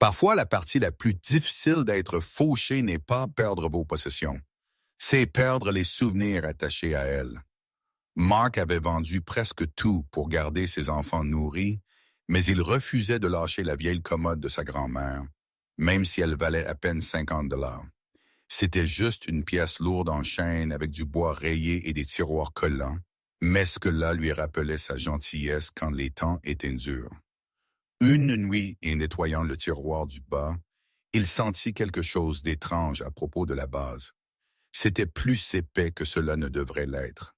Parfois, la partie la plus difficile d'être fauché n'est pas perdre vos possessions, c'est perdre les souvenirs attachés à elles. Mark avait vendu presque tout pour garder ses enfants nourris, mais il refusait de lâcher la vieille commode de sa grand-mère, même si elle valait à peine 50 $. C'était juste une pièce lourde en chêne avec du bois rayé et des tiroirs collants, mais ce que là lui rappelait sa gentillesse quand les temps étaient durs. Une nuit, et nettoyant le tiroir du bas, il sentit quelque chose d'étrange à propos de la base. C'était plus épais que cela ne devrait l'être.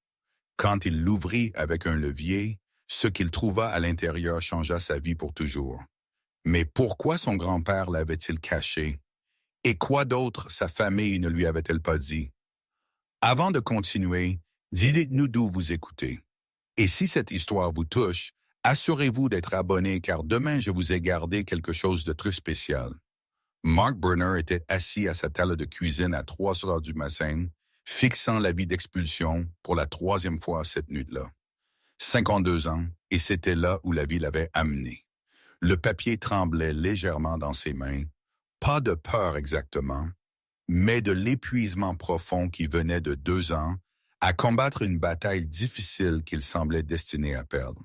Quand il l'ouvrit avec un levier, ce qu'il trouva à l'intérieur changea sa vie pour toujours. Mais pourquoi son grand-père l'avait-il caché? Et quoi d'autre sa famille ne lui avait-elle pas dit? Avant de continuer, dites-nous d'où vous écoutez. Et si cette histoire vous touche, assurez-vous d'être abonné car demain je vous ai gardé quelque chose de très spécial. Mark Burner était assis à sa table de cuisine à 3 heures du matin, fixant l'avis d'expulsion pour la 3e fois cette nuit-là. 52 ans, et c'était là où la vie l'avait amené. Le papier tremblait légèrement dans ses mains, pas de peur exactement, mais de l'épuisement profond qui venait de 2 ans à combattre une bataille difficile qu'il semblait destiné à perdre.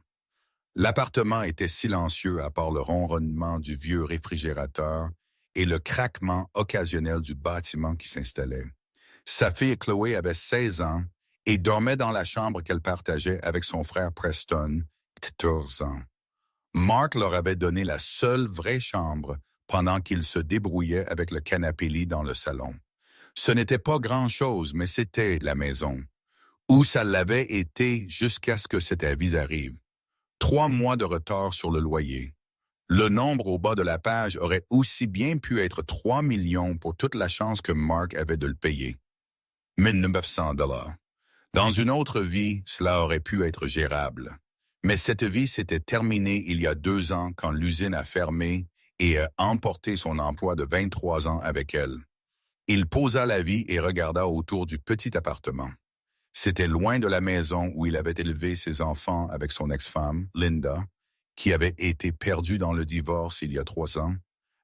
L'appartement était silencieux à part le ronronnement du vieux réfrigérateur et le craquement occasionnel du bâtiment qui s'installait. Sa fille Chloé avait 16 ans et dormait dans la chambre qu'elle partageait avec son frère Preston, 14 ans. Mark leur avait donné la seule vraie chambre pendant qu'ils se débrouillaient avec le canapé-lit dans le salon. Ce n'était pas grand-chose, mais c'était la maison, où ça l'avait été jusqu'à ce que cet avis arrive. 3 mois de retard sur le loyer. Le nombre au bas de la page aurait aussi bien pu être 3 millions pour toute la chance que Mark avait de le payer. 1900 $. Dans une autre vie, cela aurait pu être gérable. Mais cette vie s'était terminée il y a 2 ans quand l'usine a fermé et a emporté son emploi de 23 ans avec elle. Il posa la vie et regarda autour du petit appartement. C'était loin de la maison où il avait élevé ses enfants avec son ex-femme, Linda, qui avait été perdue dans le divorce il y a 3 ans,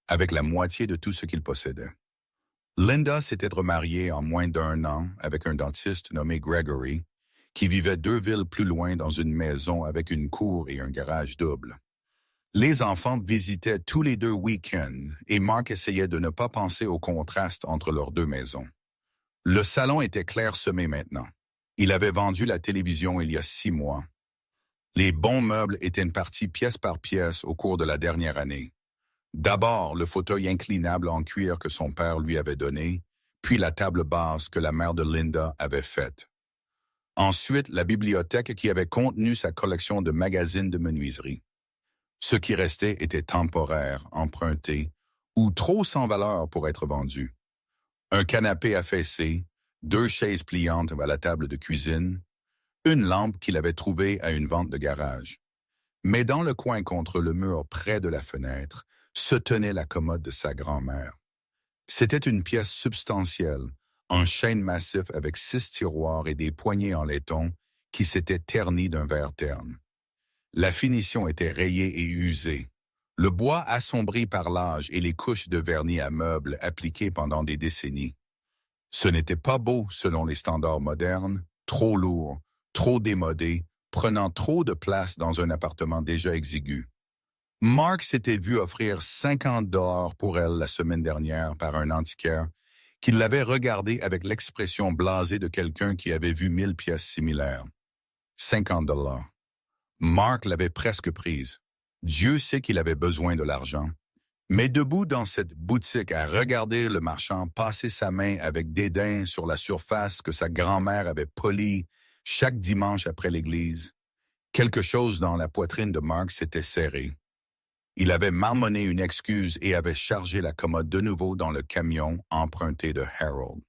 avec la moitié de tout ce qu'il possédait. Linda s'était remariée en moins d'1 an avec un dentiste nommé Gregory, qui vivait 2 villes plus loin dans une maison avec une cour et un garage double. Les enfants visitaient tous les 2 week-ends et Mark essayait de ne pas penser au contraste entre leurs 2 maisons. Le salon était clairsemé maintenant. Il avait vendu la télévision il y a 6 mois. Les bons meubles étaient partis pièce par pièce au cours de la dernière année. D'abord, le fauteuil inclinable en cuir que son père lui avait donné, puis la table basse que la mère de Linda avait faite. Ensuite, la bibliothèque qui avait contenu sa collection de magazines de menuiserie. Ce qui restait était temporaire, emprunté, ou trop sans valeur pour être vendu. Un canapé affaissé, 2 chaises pliantes à la table de cuisine, une lampe qu'il avait trouvée à une vente de garage. Mais dans le coin contre le mur près de la fenêtre, se tenait la commode de sa grand-mère. C'était une pièce substantielle, en chêne massif avec 6 tiroirs et des poignées en laiton qui s'étaient ternis d'un vert terne. La finition était rayée et usée. Le bois assombri par l'âge et les couches de vernis à meubles appliquées pendant des décennies. Ce n'était pas beau selon les standards modernes, trop lourd, trop démodé, prenant trop de place dans un appartement déjà exigu. Mark s'était vu offrir 50 $ pour elle la semaine dernière par un antiquaire qui l'avait regardé avec l'expression blasée de quelqu'un qui avait vu 1000 pièces similaires. 50 $. Mark l'avait presque prise. Dieu sait qu'il avait besoin de l'argent. Mais debout dans cette boutique à regarder le marchand passer sa main avec dédain sur la surface que sa grand-mère avait polie chaque dimanche après l'église, quelque chose dans la poitrine de Mark s'était serré. Il avait marmonné une excuse et avait chargé la commode de nouveau dans le camion emprunté de Harold.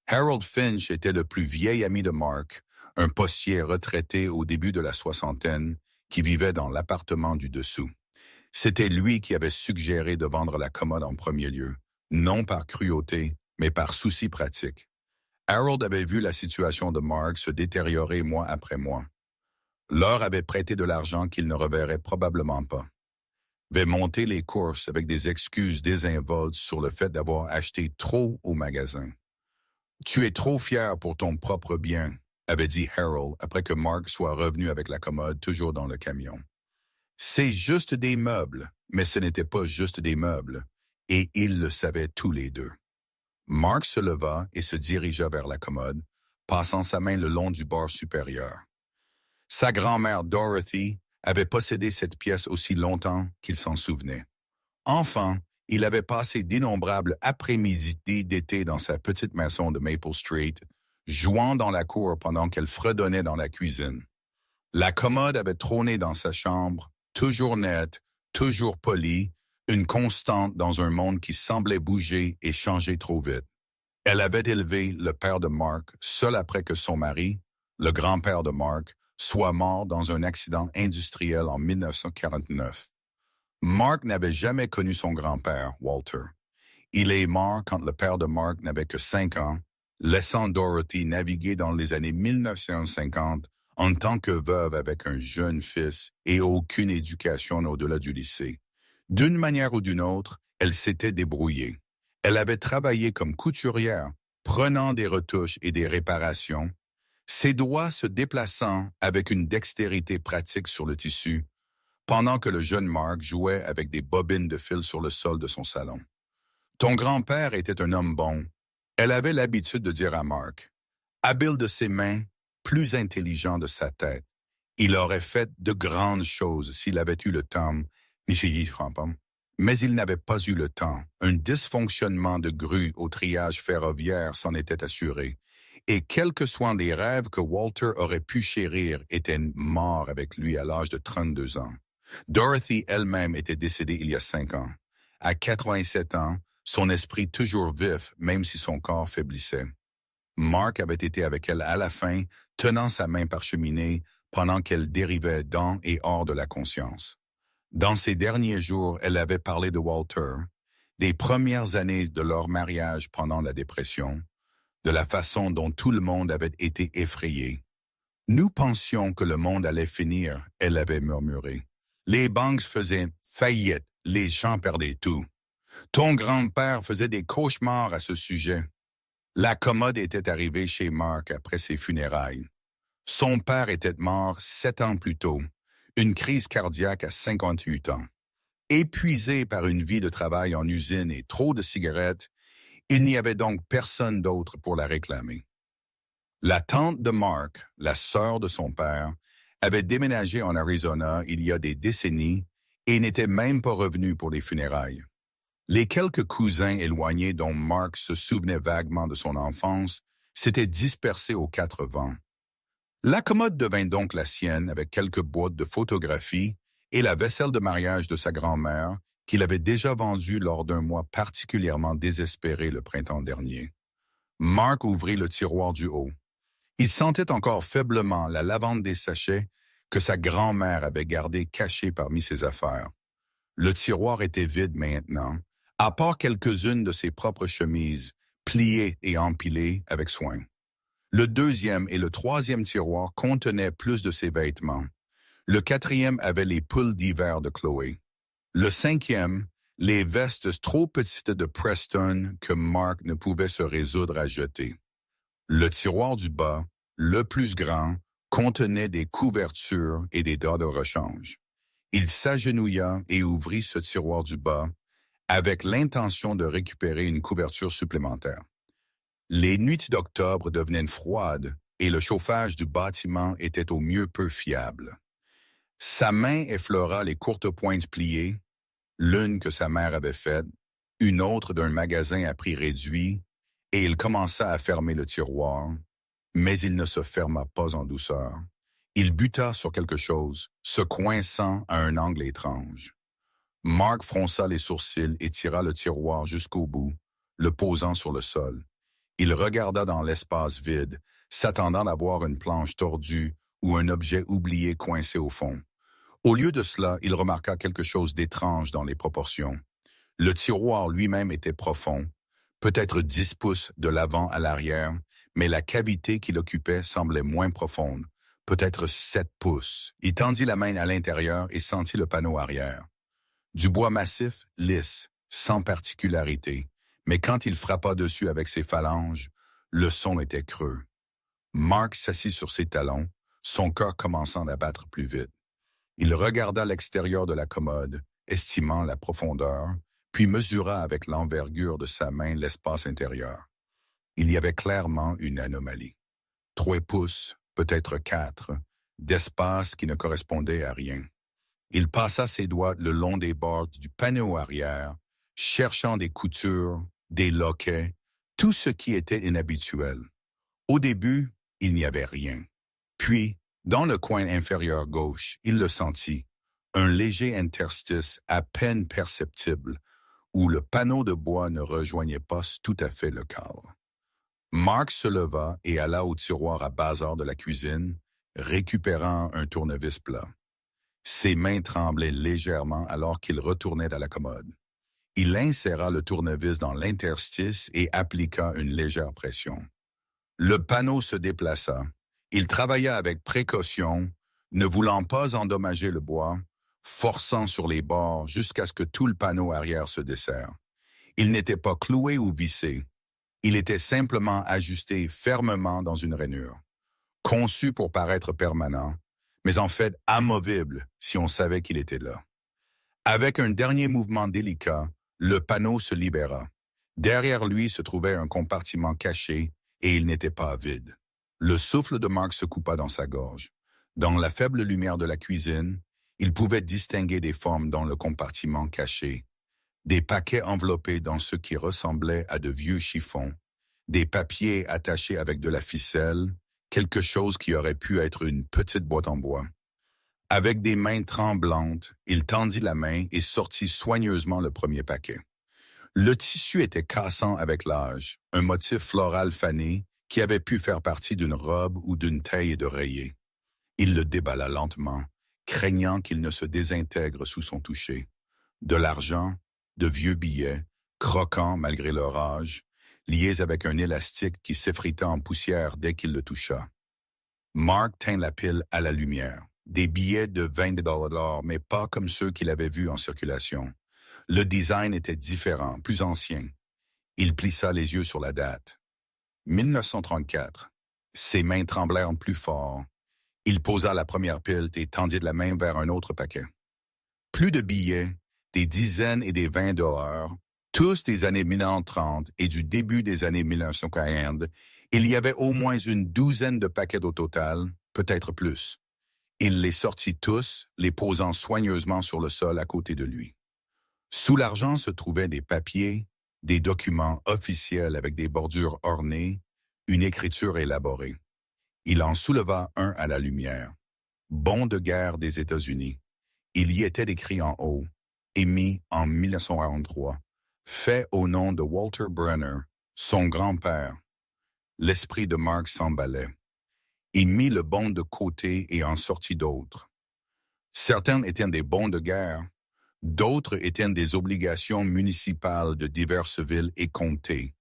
Harold Finch était le plus vieil ami de Mark, un postier retraité au début de la soixantaine qui vivait dans l'appartement du dessous. C'était lui qui avait suggéré de vendre la commode en premier lieu, non par cruauté, mais par souci pratique. Harold avait vu la situation de Mark se détériorer mois après mois. Leur avait prêté de l'argent qu'il ne reverrait probablement pas. avait monté les courses avec des excuses désinvoltes sur le fait d'avoir acheté trop au magasin. « Tu es trop fier pour ton propre bien », avait dit Harold après que Mark soit revenu avec la commode toujours dans le camion. C'est juste des meubles, mais ce n'était pas juste des meubles, et ils le savaient tous les deux. Mark se leva et se dirigea vers la commode, passant sa main le long du bord supérieur. Sa grand-mère Dorothy avait possédé cette pièce aussi longtemps qu'il s'en souvenait. Enfant, il avait passé d'innombrables après-midi d'été dans sa petite maison de Maple Street, jouant dans la cour pendant qu'elle fredonnait dans la cuisine. La commode avait trôné dans sa chambre, toujours nette, toujours polie, une constante dans un monde qui semblait bouger et changer trop vite. Elle avait élevé le père de Mark seul après que son mari, le grand-père de Mark, soit mort dans un accident industriel en 1949. Mark n'avait jamais connu son grand-père, Walter. Il est mort quand le père de Mark n'avait que 5 ans, laissant Dorothy naviguer dans les années 1950 en tant que veuve avec un jeune fils et aucune éducation au-delà du lycée. D'une manière ou d'une autre, elle s'était débrouillée. Elle avait travaillé comme couturière, prenant des retouches et des réparations, ses doigts se déplaçant avec une dextérité pratique sur le tissu, pendant que le jeune Mark jouait avec des bobines de fil sur le sol de son salon. Ton grand-père était un homme bon. Elle avait l'habitude de dire à Mark, habile de ses mains, plus intelligent de sa tête. Il aurait fait de grandes choses s'il avait eu le temps, mais il n'avait pas eu le temps. Un dysfonctionnement de grue au triage ferroviaire s'en était assuré. Et quels que soient les rêves que Walter aurait pu chérir étaient morts avec lui à l'âge de 32 ans. Dorothy elle-même était décédée il y a 5 ans. À 87 ans, son esprit toujours vif, même si son corps faiblissait. Mark avait été avec elle à la fin, tenant sa main parcheminée pendant qu'elle dérivait dans et hors de la conscience. Dans ces derniers jours, elle avait parlé de Walter, des premières années de leur mariage pendant la dépression, de la façon dont tout le monde avait été effrayé. Nous pensions que le monde allait finir, elle avait murmuré. Les banques faisaient faillite, les gens perdaient tout. Ton grand-père faisait des cauchemars à ce sujet. La commode était arrivée chez Mark après ses funérailles. Son père était mort 7 ans plus tôt, une crise cardiaque à 58 ans. Épuisé par une vie de travail en usine et trop de cigarettes, il n'y avait donc personne d'autre pour la réclamer. La tante de Mark, la sœur de son père, avait déménagé en Arizona il y a des décennies et n'était même pas revenue pour les funérailles. Les quelques cousins éloignés dont Mark se souvenait vaguement de son enfance s'étaient dispersés aux 4 vents. La commode devint donc la sienne avec quelques boîtes de photographies et la vaisselle de mariage de sa grand-mère qu'il avait déjà vendue lors d'un mois particulièrement désespéré le printemps dernier. Mark ouvrit le tiroir du haut. Il sentait encore faiblement la lavande des sachets que sa grand-mère avait gardés cachés parmi ses affaires. Le tiroir était vide maintenant, à part quelques-unes de ses propres chemises, pliées et empilées avec soin. Le 2e et le 3e tiroir contenaient plus de ses vêtements. Le 4e avait les pulls d'hiver de Chloé. Le 5e, les vestes trop petites de Preston que Mark ne pouvait se résoudre à jeter. Le tiroir du bas, le plus grand, contenait des couvertures et des draps de rechange. Il s'agenouilla et ouvrit ce tiroir du bas avec l'intention de récupérer une couverture supplémentaire. Les nuits d'octobre devenaient froides et le chauffage du bâtiment était au mieux peu fiable. Sa main effleura les courtes pointes pliées, l'une que sa mère avait faite, une autre d'un magasin à prix réduit, et il commença à fermer le tiroir, mais il ne se ferma pas en douceur. Il buta sur quelque chose, se coinçant à un angle étrange. Mark fronça les sourcils et tira le tiroir jusqu'au bout, le posant sur le sol. Il regarda dans l'espace vide, s'attendant à voir une planche tordue ou un objet oublié coincé au fond. Au lieu de cela, il remarqua quelque chose d'étrange dans les proportions. Le tiroir lui-même était profond, peut-être 10 pouces de l'avant à l'arrière, mais la cavité qu'il occupait semblait moins profonde, peut-être 7 pouces. Il tendit la main à l'intérieur et sentit le panneau arrière. Du bois massif, lisse, sans particularité, mais quand il frappa dessus avec ses phalanges, le son était creux. Mark s'assit sur ses talons, son cœur commençant à battre plus vite. Il regarda l'extérieur de la commode, estimant la profondeur, puis mesura avec l'envergure de sa main l'espace intérieur. Il y avait clairement une anomalie. 3 pouces, peut-être 4, d'espace qui ne correspondait à rien. Il passa ses doigts le long des bords du panneau arrière, cherchant des coutures, des loquets, tout ce qui était inhabituel. Au début, il n'y avait rien. Puis, dans le coin inférieur gauche, il le sentit, un léger interstice à peine perceptible, où le panneau de bois ne rejoignait pas tout à fait le cadre. Mark se leva et alla au tiroir à bazar de la cuisine, récupérant un tournevis plat. Ses mains tremblaient légèrement alors qu'il retournait à la commode. Il inséra le tournevis dans l'interstice et appliqua une légère pression. Le panneau se déplaça. Il travailla avec précaution, ne voulant pas endommager le bois, forçant sur les bords jusqu'à ce que tout le panneau arrière se desserre. Il n'était pas cloué ou vissé. Il était simplement ajusté fermement dans une rainure, conçu pour paraître permanent, mais en fait amovible si on savait qu'il était là. Avec un dernier mouvement délicat, le panneau se libéra. Derrière lui se trouvait un compartiment caché et il n'était pas vide. Le souffle de Mark se coupa dans sa gorge. Dans la faible lumière de la cuisine, il pouvait distinguer des formes dans le compartiment caché, des paquets enveloppés dans ce qui ressemblait à de vieux chiffons, des papiers attachés avec de la ficelle, quelque chose qui aurait pu être une petite boîte en bois. Avec des mains tremblantes, il tendit la main et sortit soigneusement le premier paquet. Le tissu était cassant avec l'âge, un motif floral fané qui avait pu faire partie d'une robe ou d'une taille d'oreiller. Il le déballa lentement, craignant qu'il ne se désintègre sous son toucher. De l'argent, de vieux billets, croquants malgré leur âge, liés avec un élastique qui s'effrita en poussière dès qu'il le toucha. Mark tint la pile à la lumière. Des billets de 20 $, mais pas comme ceux qu'il avait vus en circulation. Le design était différent, plus ancien. Il plissa les yeux sur la date. 1934. Ses mains tremblèrent plus fort. Il posa la première pile et tendit de la main vers un autre paquet. Plus de billets, des dizaines et des 20 $, tous des années 1930 et du début des années 1940. Il y avait au moins une douzaine de paquets au total, peut-être plus. Il les sortit tous, les posant soigneusement sur le sol à côté de lui. Sous l'argent se trouvaient des papiers, des documents officiels avec des bordures ornées, une écriture élaborée. Il en souleva un à la lumière. Bon de guerre des États-Unis. Il y était écrit en haut, émis en 1943, fait au nom de Walter Brenner, son grand-père. L'esprit de Mark s'emballait. Il mit le bon de côté et en sortit d'autres. Certains étaient des bons de guerre, d'autres étaient des obligations municipales de diverses villes et comtés.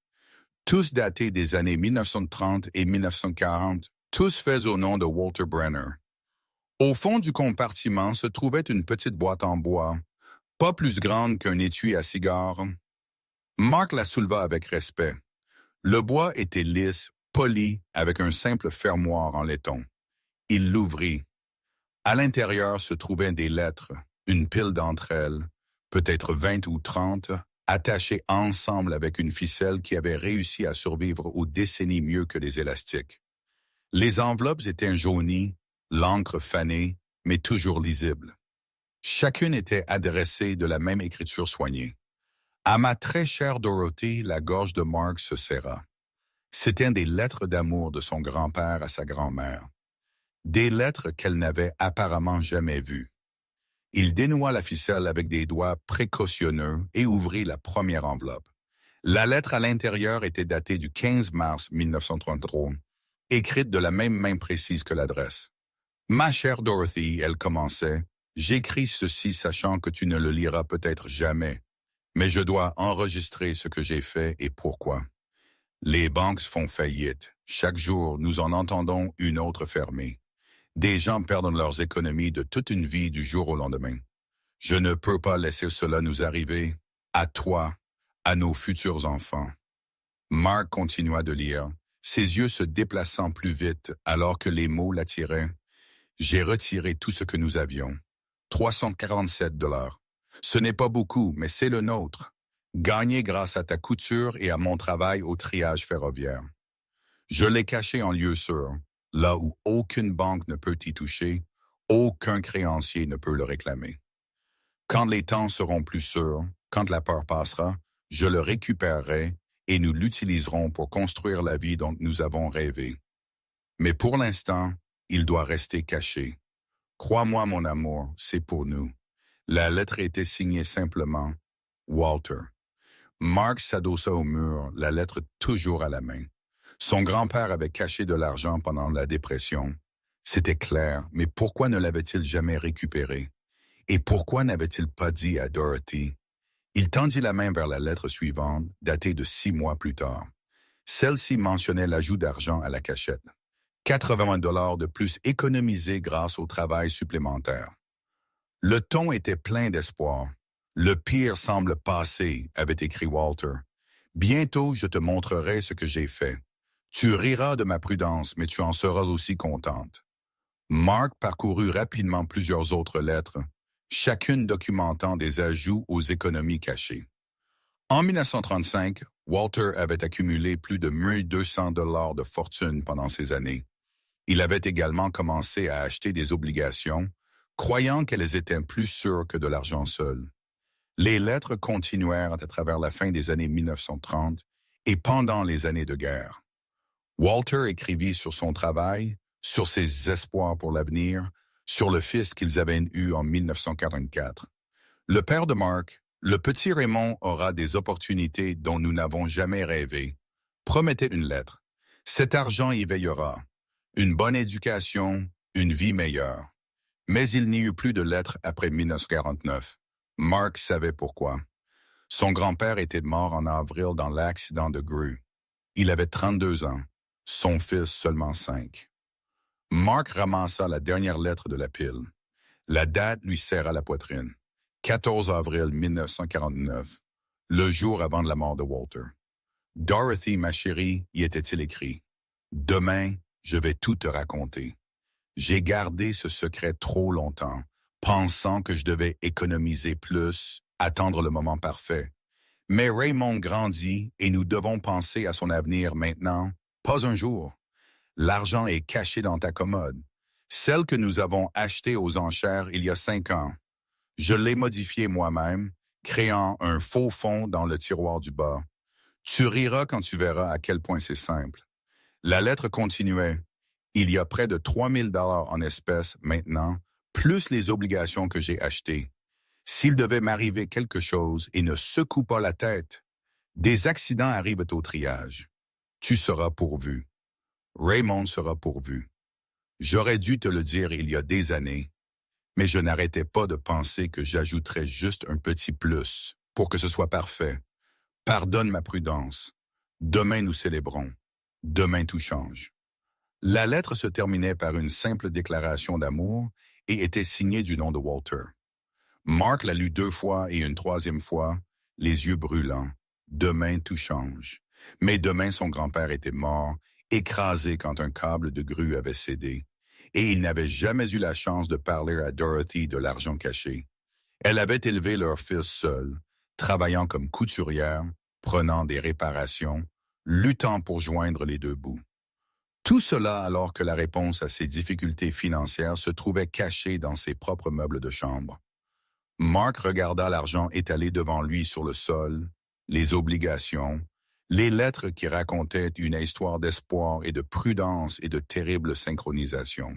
Tous datés des années 1930 et 1940, tous faits au nom de Walter Brenner. Au fond du compartiment se trouvait une petite boîte en bois, pas plus grande qu'un étui à cigares. Mark la souleva avec respect. Le bois était lisse, poli, avec un simple fermoir en laiton. Il l'ouvrit. À l'intérieur se trouvaient des lettres, une pile d'entre elles, peut-être 20 ou 30, attachées ensemble avec une ficelle qui avait réussi à survivre aux décennies mieux que les élastiques. Les enveloppes étaient jaunies, l'encre fanée, mais toujours lisible. Chacune était adressée de la même écriture soignée. À ma très chère Dorothy, la gorge de Mark se serra. C'étaient des lettres d'amour de son grand-père à sa grand-mère. Des lettres qu'elle n'avait apparemment jamais vues. Il dénoua la ficelle avec des doigts précautionneux et ouvrit la première enveloppe. La lettre à l'intérieur était datée du 15 mars 1933, écrite de la même main précise que l'adresse. « Ma chère Dorothy », elle commençait, « j'écris ceci sachant que tu ne le liras peut-être jamais, mais je dois enregistrer ce que j'ai fait et pourquoi. Les banques font faillite. Chaque jour, nous en entendons une autre fermer. Des gens perdent leurs économies de toute une vie du jour au lendemain. Je ne peux pas laisser cela nous arriver, à toi, à nos futurs enfants. Mark continua de lire, ses yeux se déplaçant plus vite alors que les mots l'attiraient. J'ai retiré tout ce que nous avions. 347 $. Ce n'est pas beaucoup, mais c'est le nôtre. Gagné grâce à ta couture et à mon travail au triage ferroviaire. Je l'ai caché en lieu sûr, là où aucune banque ne peut y toucher, aucun créancier ne peut le réclamer. Quand les temps seront plus sûrs, quand la peur passera, je le récupérerai et nous l'utiliserons pour construire la vie dont nous avons rêvé. Mais pour l'instant, il doit rester caché. Crois-moi, mon amour, c'est pour nous. La lettre était signée simplement Walter. Mark s'adossa au mur, la lettre toujours à la main. Son grand-père avait caché de l'argent pendant la dépression. C'était clair, mais pourquoi ne l'avait-il jamais récupéré? Et pourquoi n'avait-il pas dit à Dorothy? Il tendit la main vers la lettre suivante, datée de 6 mois plus tard. Celle-ci mentionnait l'ajout d'argent à la cachette. 80 $ de plus économisés grâce au travail supplémentaire. Le ton était plein d'espoir. Le pire semble passé, avait écrit Walter. Bientôt, je te montrerai ce que j'ai fait. Tu riras de ma prudence, mais tu en seras aussi contente. Mark parcourut rapidement plusieurs autres lettres, chacune documentant des ajouts aux économies cachées. En 1935, Walter avait accumulé plus de 1 200 $ de fortune pendant ces années. Il avait également commencé à acheter des obligations, croyant qu'elles étaient plus sûres que de l'argent seul. Les lettres continuèrent à travers la fin des années 1930 et pendant les années de guerre. Walter écrivit sur son travail, sur ses espoirs pour l'avenir, sur le fils qu'ils avaient eu en 1944. Le père de Mark, le petit Raymond aura des opportunités dont nous n'avons jamais rêvé, promettait une lettre. Cet argent y veillera. Une bonne éducation, une vie meilleure. Mais il n'y eut plus de lettres après 1949. Mark savait pourquoi. Son grand-père était mort en avril dans l'accident de grue. Il avait 32 ans, son fils seulement 5. Mark ramassa la dernière lettre de la pile. La date lui serra la poitrine. 14 avril 1949, le jour avant la mort de Walter. Dorothy, ma chérie, y était-il écrit. Demain, je vais tout te raconter. J'ai gardé ce secret trop longtemps, pensant que je devais économiser plus, attendre le moment parfait. Mais Raymond grandit et nous devons penser à son avenir maintenant, pas un jour. L'argent est caché dans ta commode. Celle que nous avons achetée aux enchères il y a 5 ans. Je l'ai modifiée moi-même, créant un faux fond dans le tiroir du bas. Tu riras quand tu verras à quel point c'est simple. La lettre continuait. Il y a près de 3 000 $ en espèces maintenant, plus les obligations que j'ai achetées. S'il devait m'arriver quelque chose et ne secoue pas la tête, des accidents arrivent au triage. Tu seras pourvu. Raymond sera pourvu. J'aurais dû te le dire il y a des années, mais je n'arrêtais pas de penser que j'ajouterais juste un petit plus pour que ce soit parfait. Pardonne ma prudence. Demain nous célébrons. Demain tout change. La lettre se terminait par une simple déclaration d'amour et était signée du nom de Walter. Mark la lut 2 fois et une 3e fois, les yeux brûlants. Demain tout change. Mais demain son grand-père était mort, écrasé quand un câble de grue avait cédé, et il n'avait jamais eu la chance de parler à Dorothy de l'argent caché. Elle avait élevé leur fils seul, travaillant comme couturière, prenant des réparations, luttant pour joindre les 2 bouts. Tout cela alors que la réponse à ses difficultés financières se trouvait cachée dans ses propres meubles de chambre. Mark regarda l'argent étalé devant lui sur le sol, les obligations, les lettres qui racontaient une histoire d'espoir et de prudence et de terrible synchronisation.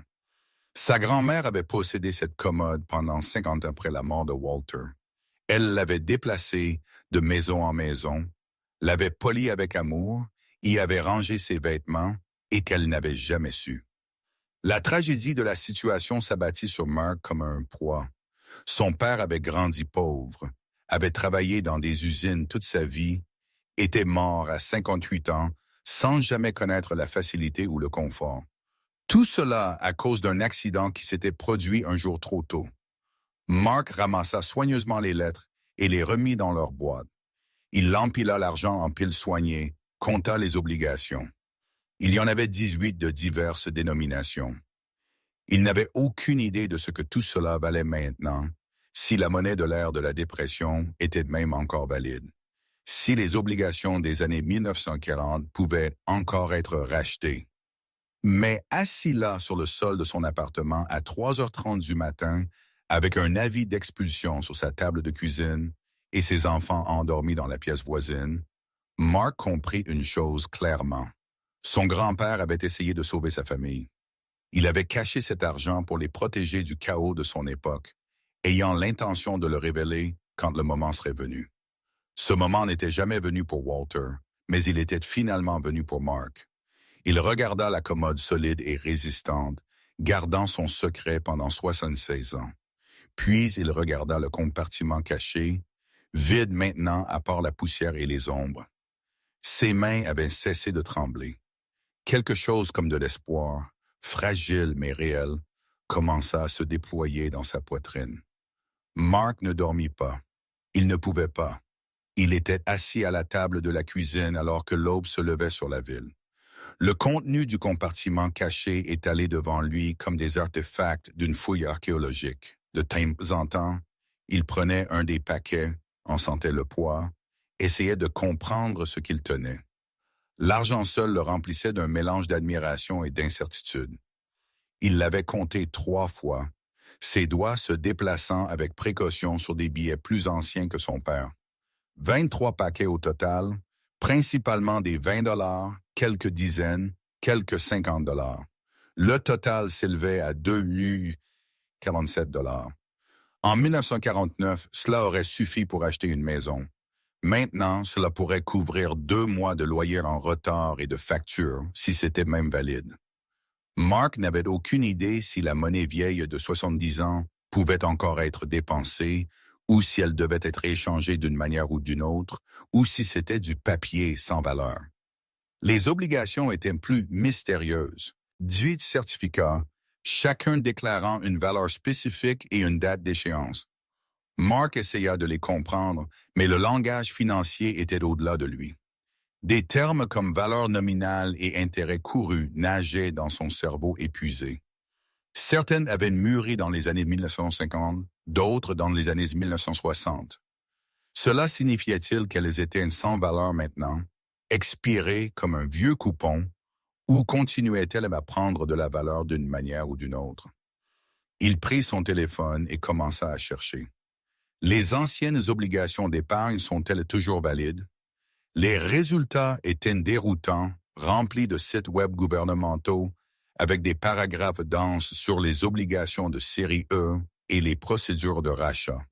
Sa grand-mère avait possédé cette commode pendant 50 ans après la mort de Walter. Elle l'avait déplacée de maison en maison, l'avait polie avec amour, y avait rangé ses vêtements et qu'elle n'avait jamais su. La tragédie de la situation s'abattit sur Mark comme un poids. Son père avait grandi pauvre, avait travaillé dans des usines toute sa vie, était mort à 58 ans sans jamais connaître la facilité ou le confort. Tout cela à cause d'un accident qui s'était produit un jour trop tôt. Mark ramassa soigneusement les lettres et les remit dans leur boîte. Il empila l'argent en piles soignées, compta les obligations. Il y en avait 18 de diverses dénominations. Il n'avait aucune idée de ce que tout cela valait maintenant, si la monnaie de l'ère de la dépression était même encore valide, si les obligations des années 1940 pouvaient encore être rachetées. Mais assis là sur le sol de son appartement à 3h30 du matin, avec un avis d'expulsion sur sa table de cuisine et ses enfants endormis dans la pièce voisine, Mark comprit une chose clairement. Son grand-père avait essayé de sauver sa famille. Il avait caché cet argent pour les protéger du chaos de son époque, ayant l'intention de le révéler quand le moment serait venu. Ce moment n'était jamais venu pour Walter, mais il était finalement venu pour Mark. Il regarda la commode solide et résistante, gardant son secret pendant 76 ans. Puis il regarda le compartiment caché, vide maintenant à part la poussière et les ombres. Ses mains avaient cessé de trembler. Quelque chose comme de l'espoir, fragile mais réel, commença à se déployer dans sa poitrine. Mark ne dormit pas. Il ne pouvait pas. Il était assis à la table de la cuisine alors que l'aube se levait sur la ville. Le contenu du compartiment caché étalé devant lui comme des artefacts d'une fouille archéologique. De temps en temps, il prenait un des paquets, en sentait le poids, essayait de comprendre ce qu'il tenait. L'argent seul le remplissait d'un mélange d'admiration et d'incertitude. Il l'avait compté 3 fois, ses doigts se déplaçant avec précaution sur des billets plus anciens que son père. 23 paquets au total, principalement des 20 $, quelques dizaines, quelques 50 $. Le total s'élevait à 2,47 $. En 1949, cela aurait suffi pour acheter une maison. Maintenant, cela pourrait couvrir 2 mois de loyer en retard et de factures, si c'était même valide. Mark n'avait aucune idée si la monnaie vieille de 70 ans pouvait encore être dépensée, ou si elle devait être échangée d'une manière ou d'une autre, ou si c'était du papier sans valeur. Les obligations étaient plus mystérieuses. 18 certificats, chacun déclarant une valeur spécifique et une date d'échéance. Mark essaya de les comprendre, mais le langage financier était au-delà de lui. Des termes comme valeur nominale et intérêt couru nageaient dans son cerveau épuisé. Certaines avaient mûri dans les années 1950, d'autres dans les années 1960. Cela signifiait-il qu'elles étaient sans valeur maintenant, expirées comme un vieux coupon, ou continuaient-elles à prendre de la valeur d'une manière ou d'une autre? Il prit son téléphone et commença à chercher. Les anciennes obligations d'épargne sont-elles toujours valides? Les résultats étaient déroutants, remplis de sites web gouvernementaux, avec des paragraphes denses sur les obligations de série E et les procédures de rachat.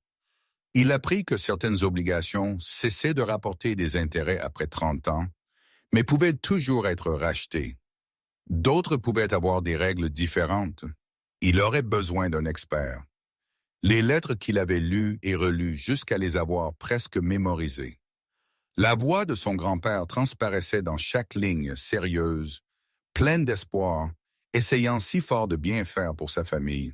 Il apprit que certaines obligations cessaient de rapporter des intérêts après 30 ans, mais pouvaient toujours être rachetées. D'autres pouvaient avoir des règles différentes. Il aurait besoin d'un expert. Les lettres qu'il avait lues et relues jusqu'à les avoir presque mémorisées. La voix de son grand-père transparaissait dans chaque ligne sérieuse, pleine d'espoir, essayant si fort de bien faire pour sa famille.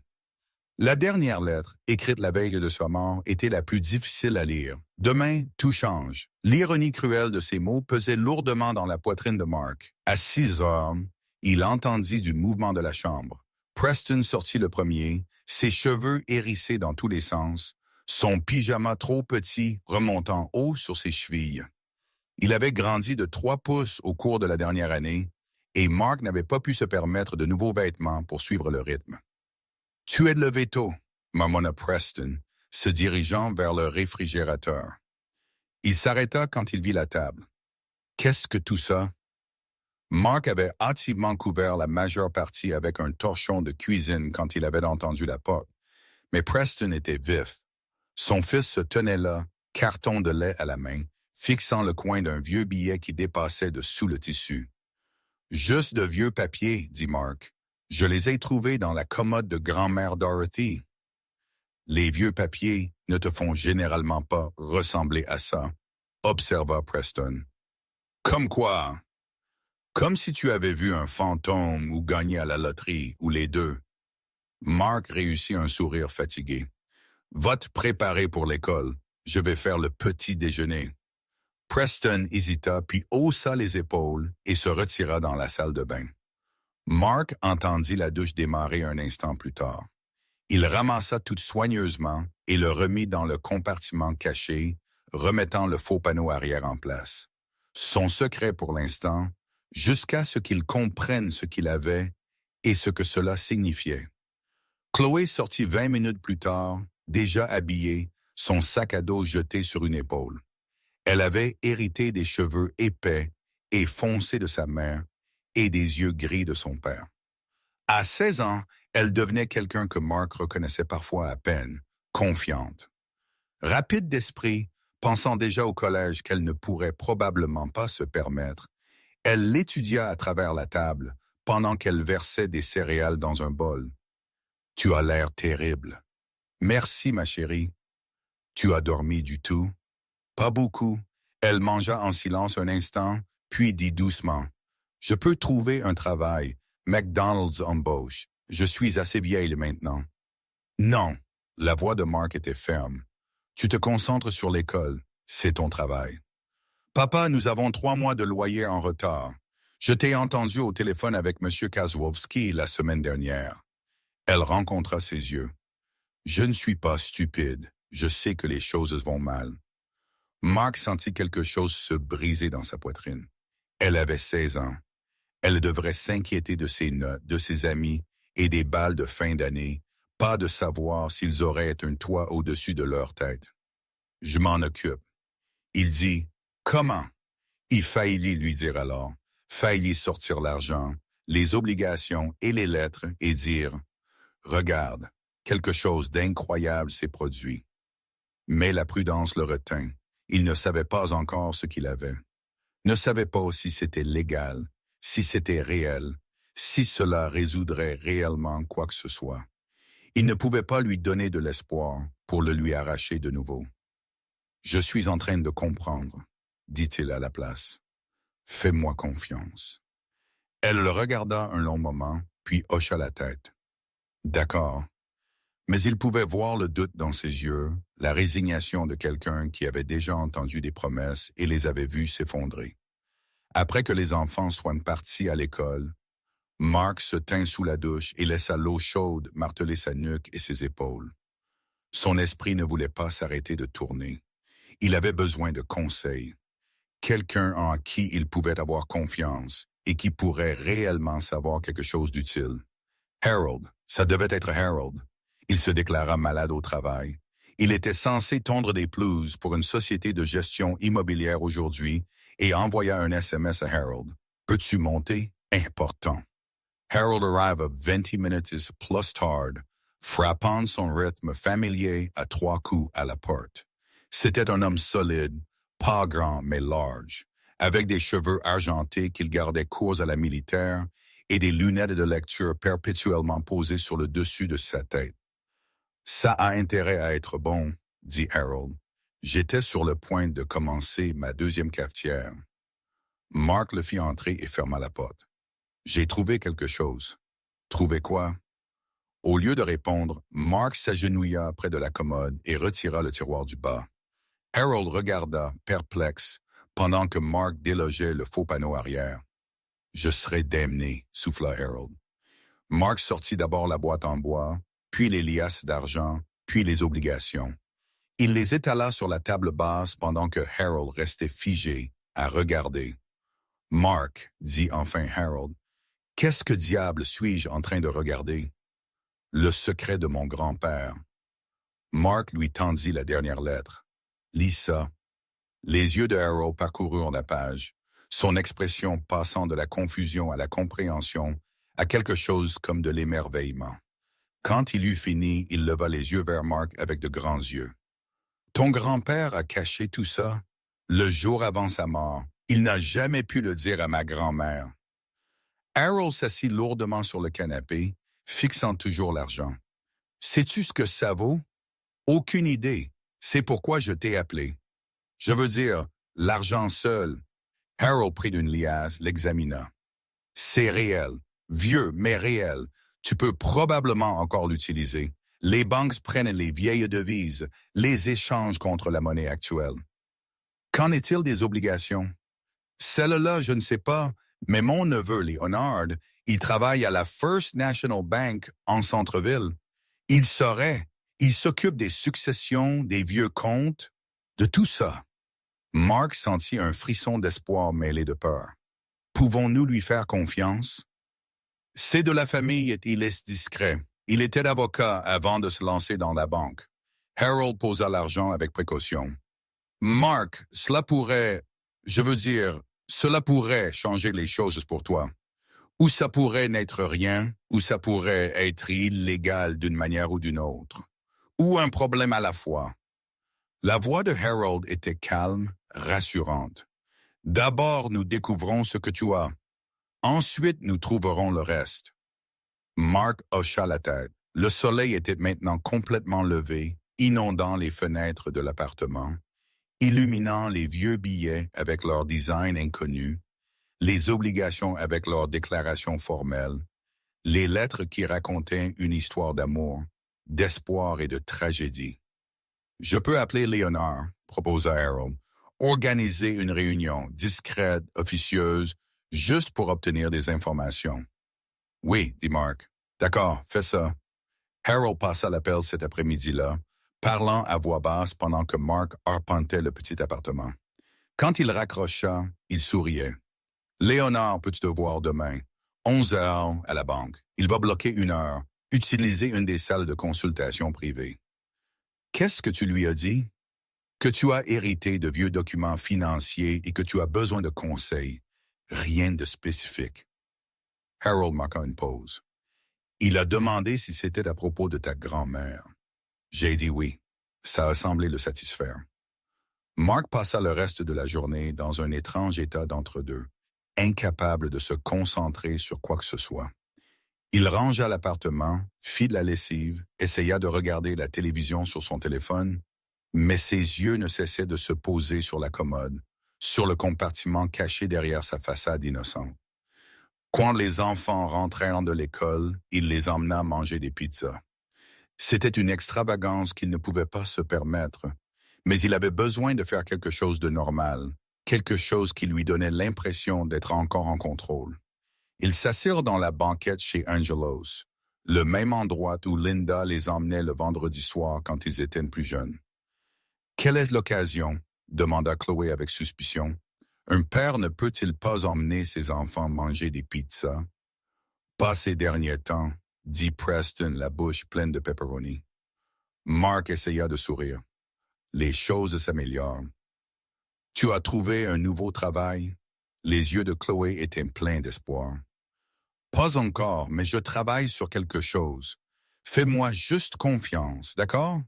La dernière lettre, écrite la veille de sa mort, était la plus difficile à lire. Demain, tout change. L'ironie cruelle de ces mots pesait lourdement dans la poitrine de Mark. À 6 heures, il entendit du mouvement de la chambre. Preston sortit le premier, ses cheveux hérissés dans tous les sens, son pyjama trop petit remontant haut sur ses chevilles. Il avait grandi de 3 pouces au cours de la dernière année, et Mark n'avait pas pu se permettre de nouveaux vêtements pour suivre le rythme. « Tu es levé tôt », marmonna Preston, se dirigeant vers le réfrigérateur. Il s'arrêta quand il vit la table. « Qu'est-ce que tout ça? » Mark avait hâtivement couvert la majeure partie avec un torchon de cuisine quand il avait entendu la porte, mais Preston était vif. Son fils se tenait là, carton de lait à la main, fixant le coin d'un vieux billet qui dépassait de sous le tissu. « Juste de vieux papiers, dit Mark. Je les ai trouvés dans la commode de grand-mère Dorothy. »« Les vieux papiers ne te font généralement pas ressembler à ça, » observa Preston. « Comme quoi? » « Comme si tu avais vu un fantôme ou gagné à la loterie, ou les deux. » Mark réussit un sourire fatigué. Va te préparer pour l'école. Je vais faire le petit déjeuner. Preston hésita puis haussa les épaules et se retira dans la salle de bain. Mark entendit la douche démarrer un instant plus tard. Il ramassa tout soigneusement et le remit dans le compartiment caché, remettant le faux panneau arrière en place. Son secret pour l'instant, jusqu'à ce qu'il comprenne ce qu'il avait et ce que cela signifiait. Chloé sortit 20 minutes plus tard, déjà habillée, son sac à dos jeté sur une épaule. Elle avait hérité des cheveux épais et foncés de sa mère et des yeux gris de son père. À 16 ans, elle devenait quelqu'un que Mark reconnaissait parfois à peine, confiante. Rapide d'esprit, pensant déjà au collège qu'elle ne pourrait probablement pas se permettre, elle l'étudia à travers la table pendant qu'elle versait des céréales dans un bol. « Tu as l'air terrible. »« Merci, ma chérie. »« Tu as dormi du tout? »« Pas beaucoup. » Elle mangea en silence un instant, puis dit doucement, « Je peux trouver un travail. McDonald's embauche. Je suis assez vieille maintenant. » « Non. » La voix de Mark était ferme. « Tu te concentres sur l'école. C'est ton travail. »« Papa, nous avons 3 mois de loyer en retard. Je t'ai entendu au téléphone avec M. Kozłowski la semaine dernière. » Elle rencontra ses yeux. « Je ne suis pas stupide. Je sais que les choses vont mal. » Mark sentit quelque chose se briser dans sa poitrine. Elle avait 16 ans. Elle devrait s'inquiéter de ses notes, de ses amis et des bals de fin d'année, pas de savoir s'ils auraient un toit au-dessus de leur tête. « Je m'en occupe. » Il dit « Comment ?» Il faillit lui dire alors, faillit sortir l'argent, les obligations et les lettres et dire « Regarde, quelque chose d'incroyable s'est produit. » Mais la prudence le retint. Il ne savait pas encore ce qu'il avait. Ne savait pas si c'était légal, si c'était réel, si cela résoudrait réellement quoi que ce soit. Il ne pouvait pas lui donner de l'espoir pour le lui arracher de nouveau. « Je suis en train de comprendre, » dit-il à la place. « Fais-moi confiance. » Elle le regarda un long moment, puis hocha la tête. « D'accord. » Mais il pouvait voir le doute dans ses yeux, la résignation de quelqu'un qui avait déjà entendu des promesses et les avait vues s'effondrer. Après que les enfants soient partis à l'école, Mark se tint sous la douche et laissa l'eau chaude marteler sa nuque et ses épaules. Son esprit ne voulait pas s'arrêter de tourner. Il avait besoin de conseils. Quelqu'un en qui il pouvait avoir confiance et qui pourrait réellement savoir quelque chose d'utile. Harold, ça devait être Harold. Il se déclara malade au travail. Il était censé tondre des pelouses pour une société de gestion immobilière aujourd'hui et envoya un SMS à Harold. « Peux-tu monter? Important. » Harold arrive à 20 minutes plus tard, frappant son rythme familier à 3 coups à la porte. C'était un homme solide, pas grand mais large, avec des cheveux argentés qu'il gardait courts à la militaire et des lunettes de lecture perpétuellement posées sur le dessus de sa tête. « Ça a intérêt à être bon, » dit Harold. « J'étais sur le point de commencer ma 2e cafetière. » Mark le fit entrer et ferma la porte. « J'ai trouvé quelque chose. »« Trouvé quoi? » Au lieu de répondre, Mark s'agenouilla près de la commode et retira le tiroir du bas. Harold regarda, perplexe, pendant que Mark délogeait le faux panneau arrière. « Je serai damné, » souffla Harold. Mark sortit d'abord la boîte en bois, puis les liasses d'argent, puis les obligations. Il les étala sur la table basse pendant que Harold restait figé, à regarder. « Mark, » dit enfin Harold, « qu'est-ce que diable suis-je en train de regarder? »« Le secret de mon grand-père. » Mark lui tendit la dernière lettre. « Lis ça. » Les yeux de Harold parcoururent la page, son expression passant de la confusion à la compréhension, à quelque chose comme de l'émerveillement. Quand il eut fini, il leva les yeux vers Mark avec de grands yeux. « Ton grand-père a caché tout ça? Le jour avant sa mort, il n'a jamais pu le dire à ma grand-mère. » Harold s'assit lourdement sur le canapé, fixant toujours l'argent. « Sais-tu ce que ça vaut? » »« Aucune idée. C'est pourquoi je t'ai appelé. »« Je veux dire, l'argent seul. » Harold prit une liasse, l'examina. « C'est réel. Vieux, mais réel. Tu peux probablement encore l'utiliser. Les banques prennent les vieilles devises, les échangent contre la monnaie actuelle. Qu'en est-il des obligations? Celle-là, je ne sais pas, mais mon neveu Leonard, il travaille à la First National Bank en centre-ville. Il saurait, il s'occupe des successions, des vieux comptes, de tout ça. Mark sentit un frisson d'espoir mêlé de peur. Pouvons-nous lui faire confiance? C'est de la famille et il est discret. Il était avocat avant de se lancer dans la banque. Harold posa l'argent avec précaution. Mark, cela pourrait changer les choses pour toi. Ou ça pourrait n'être rien, ou ça pourrait être illégal d'une manière ou d'une autre. Ou un problème à la fois. La voix de Harold était calme, rassurante. D'abord, nous découvrons ce que tu as. Ensuite, nous trouverons le reste. Mark hocha la tête. Le soleil était maintenant complètement levé, inondant les fenêtres de l'appartement, illuminant les vieux billets avec leur design inconnu, les obligations avec leur déclaration formelle, les lettres qui racontaient une histoire d'amour, d'espoir et de tragédie. « Je peux appeler Léonard », proposa Harold, « organiser une réunion discrète, officieuse, juste pour obtenir des informations. » « Oui, dit Mark. « D'accord, fais ça. » Harold passa l'appel cet après-midi-là, parlant à voix basse pendant que Mark arpentait le petit appartement. Quand il raccrocha, il souriait. « Léonard peut te voir demain, 11 heures à la banque. Il va bloquer 1 heure, utiliser une des salles de consultation privée. » « Qu'est-ce que tu lui as dit? »« Que tu as hérité de vieux documents financiers et que tu as besoin de conseils. Rien de spécifique. » Harold marqua une pause. « Il a demandé si c'était à propos de ta grand-mère. » J'ai dit oui. Ça a semblé le satisfaire. Mark passa le reste de la journée dans un étrange état d'entre-deux, incapable de se concentrer sur quoi que ce soit. Il rangea l'appartement, fit de la lessive, essaya de regarder la télévision sur son téléphone, mais ses yeux ne cessaient de se poser sur la commode, sur le compartiment caché derrière sa façade innocente. Quand les enfants rentrèrent de l'école, il les emmena manger des pizzas. C'était une extravagance qu'il ne pouvait pas se permettre, mais il avait besoin de faire quelque chose de normal, quelque chose qui lui donnait l'impression d'être encore en contrôle. Ils s'assirent dans la banquette chez Angelos, le même endroit où Linda les emmenait le vendredi soir quand ils étaient plus jeunes. « Quelle est l'occasion? » demanda Chloé avec suspicion. « Un père ne peut-il pas emmener ses enfants manger des pizzas? »« Pas ces derniers temps, » dit Preston, la bouche pleine de pepperoni. Mark essaya de sourire. « Les choses s'améliorent. »« Tu as trouvé un nouveau travail? » Les yeux de Chloé étaient pleins d'espoir. « Pas encore, mais je travaille sur quelque chose. Fais-moi juste confiance, d'accord? »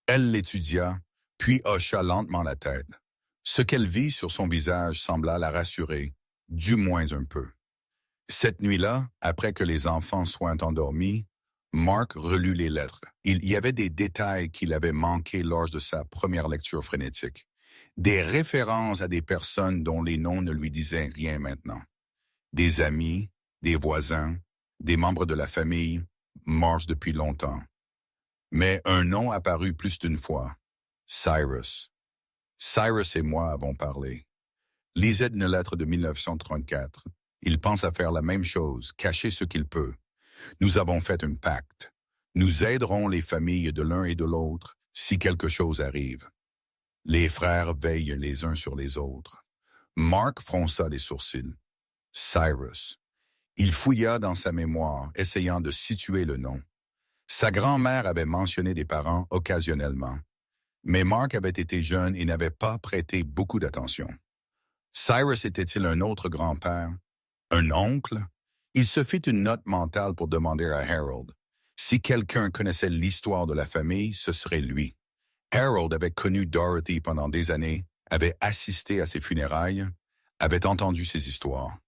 Elle l'étudia, puis hocha lentement la tête. Ce qu'elle vit sur son visage sembla la rassurer, du moins un peu. Cette nuit-là, après que les enfants soient endormis, Mark relut les lettres. Il y avait des détails qu'il avait manqués lors de sa première lecture frénétique. Des références à des personnes dont les noms ne lui disaient rien maintenant. Des amis, des voisins, des membres de la famille, morts depuis longtemps. Mais un nom apparut plus d'une fois. Cyrus. Cyrus et moi avons parlé. Lisez une lettre de 1934. Il pense à faire la même chose, cacher ce qu'il peut. Nous avons fait un pacte. Nous aiderons les familles de l'un et de l'autre si quelque chose arrive. Les frères veillent les uns sur les autres. Mark fronça les sourcils. Cyrus. Il fouilla dans sa mémoire, essayant de situer le nom. Sa grand-mère avait mentionné des parents occasionnellement. Mais Mark avait été jeune et n'avait pas prêté beaucoup d'attention. Cyrus était-il un autre grand-père? Un oncle? Il se fit une note mentale pour demander à Harold. Si quelqu'un connaissait l'histoire de la famille, ce serait lui. Harold avait connu Dorothy pendant des années, avait assisté à ses funérailles, avait entendu ses histoires.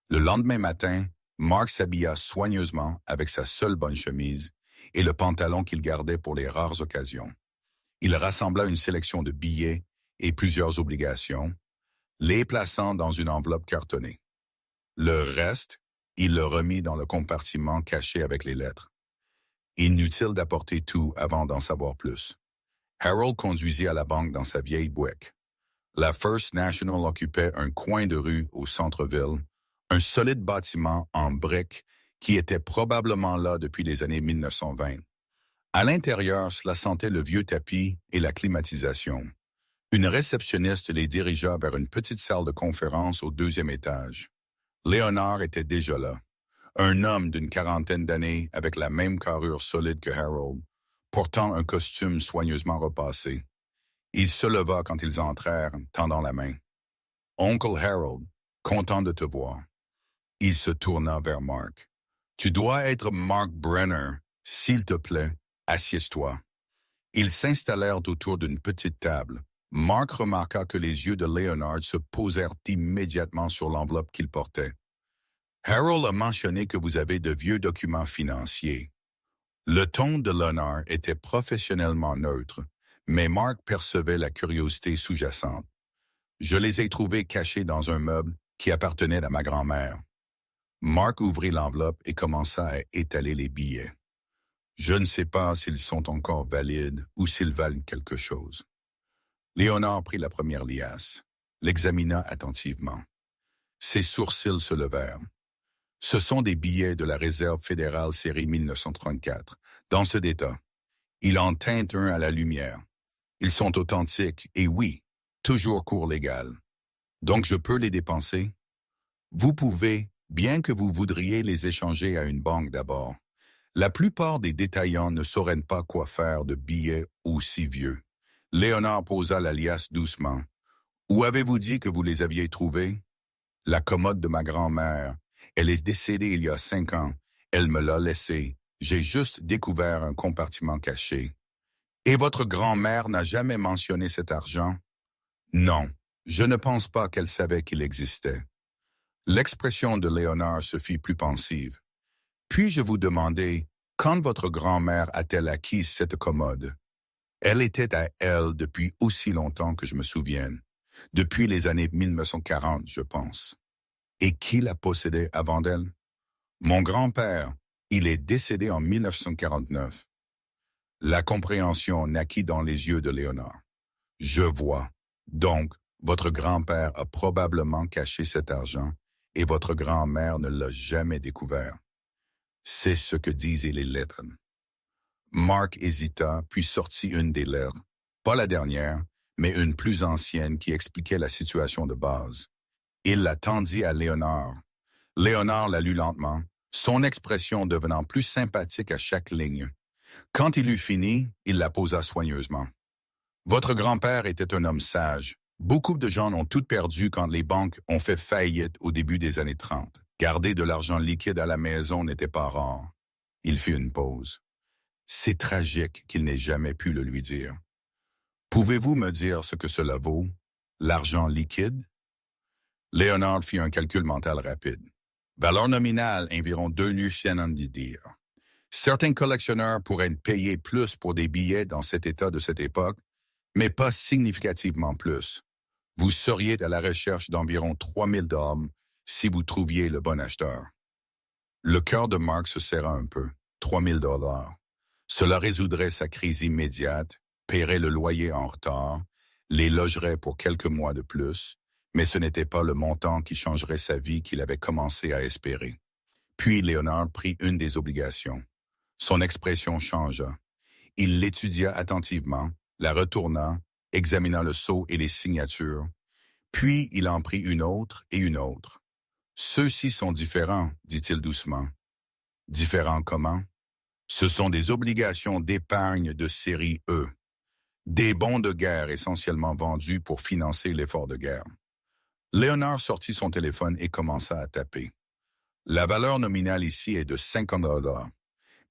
Le lendemain matin, Mark s'habilla soigneusement avec sa seule bonne chemise et le pantalon qu'il gardait pour les rares occasions. Il rassembla une sélection de billets et plusieurs obligations, les plaçant dans une enveloppe cartonnée. Le reste, il le remit dans le compartiment caché avec les lettres. Inutile d'apporter tout avant d'en savoir plus. Harold conduisit à la banque dans sa vieille Buick. La First National occupait un coin de rue au centre-ville, un solide bâtiment en briques qui était probablement là depuis les années 1920. À l'intérieur, cela sentait le vieux tapis et la climatisation. Une réceptionniste les dirigea vers une petite salle de conférence au deuxième étage. Léonard était déjà là, un homme d'une quarantaine d'années avec la même carrure solide que Harold, portant un costume soigneusement repassé. Il se leva quand ils entrèrent, tendant la main. « Oncle Harold, content de te voir. » Il se tourna vers Mark. « Tu dois être Mark Brenner. S'il te plaît, assieds-toi. » Ils s'installèrent autour d'une petite table. Mark remarqua que les yeux de Léonard se posèrent immédiatement sur l'enveloppe qu'il portait. « Harold a mentionné que vous avez de vieux documents financiers. » Le ton de Léonard était professionnellement neutre, mais Mark percevait la curiosité sous-jacente. « Je les ai trouvés cachés dans un meuble qui appartenait à ma grand-mère. » Mark ouvrit l'enveloppe et commença à étaler les billets. « Je ne sais pas s'ils sont encore valides ou s'ils valent quelque chose. » Léonard prit la première liasse, l'examina attentivement. Ses sourcils se levèrent. « Ce sont des billets de la Réserve fédérale série 1934, dans cet état. Il en teinte un à la lumière. Ils sont authentiques et oui, toujours cours légal. Donc je peux les dépenser? Vous pouvez, bien que vous voudriez les échanger à une banque d'abord. La plupart des détaillants ne sauraient pas quoi faire de billets aussi vieux. » Léonard posa la liasse doucement. « Où avez-vous dit que vous les aviez trouvés? »« La commode de ma grand-mère. Elle est décédée il y a 5 ans. Elle me l'a laissée. J'ai juste découvert un compartiment caché. »« Et votre grand-mère n'a jamais mentionné cet argent? » »« Non, je ne pense pas qu'elle savait qu'il existait. » L'expression de Léonard se fit plus pensive. « Puis-je vous demander, quand votre grand-mère a-t-elle acquis cette commode? » »« Elle était à elle depuis aussi longtemps que je me souvienne. Depuis les années 1940, je pense. » « Et qui la possédait avant d'elle? »« Mon grand-père. Il est décédé en 1949. » La compréhension naquit dans les yeux de Léonard. « Je vois. Donc, votre grand-père a probablement caché cet argent et votre grand-mère ne l'a jamais découvert. C'est ce que disent les lettres. » Mark hésita, puis sortit une des lettres. Pas la dernière, mais une plus ancienne qui expliquait la situation de base. Il la tendit à Léonard. Léonard la lut lentement, son expression devenant plus sympathique à chaque ligne. Quand il eut fini, il la posa soigneusement. « Votre grand-père était un homme sage. Beaucoup de gens ont tout perdu quand les banques ont fait faillite au début des années 30. Garder de l'argent liquide à la maison n'était pas rare. » Il fit une pause. « C'est tragique qu'il n'ait jamais pu le lui dire. Pouvez-vous me dire ce que cela vaut, l'argent liquide? » Léonard fit un calcul mental rapide. Valeur nominale, environ 2 $. Certains collectionneurs pourraient payer plus pour des billets dans cet état de cette époque, mais pas significativement plus. Vous seriez à la recherche d'environ 3 000 $ si vous trouviez le bon acheteur. Le cœur de Mark se serra un peu. 3 000 $. Cela résoudrait sa crise immédiate, paierait le loyer en retard, les logerait pour quelques mois de plus, mais ce n'était pas le montant qui changerait sa vie qu'il avait commencé à espérer. Puis Léonard prit une des obligations. Son expression changea. Il l'étudia attentivement, la retourna, examina le sceau et les signatures, puis il en prit une autre et une autre. « Ceux-ci sont différents, dit-il doucement. »« Différents comment? » « Ce sont des obligations d'épargne de série E. Des bons de guerre essentiellement vendus pour financer l'effort de guerre. » Léonard sortit son téléphone et commença à taper. La valeur nominale ici est de 50 $,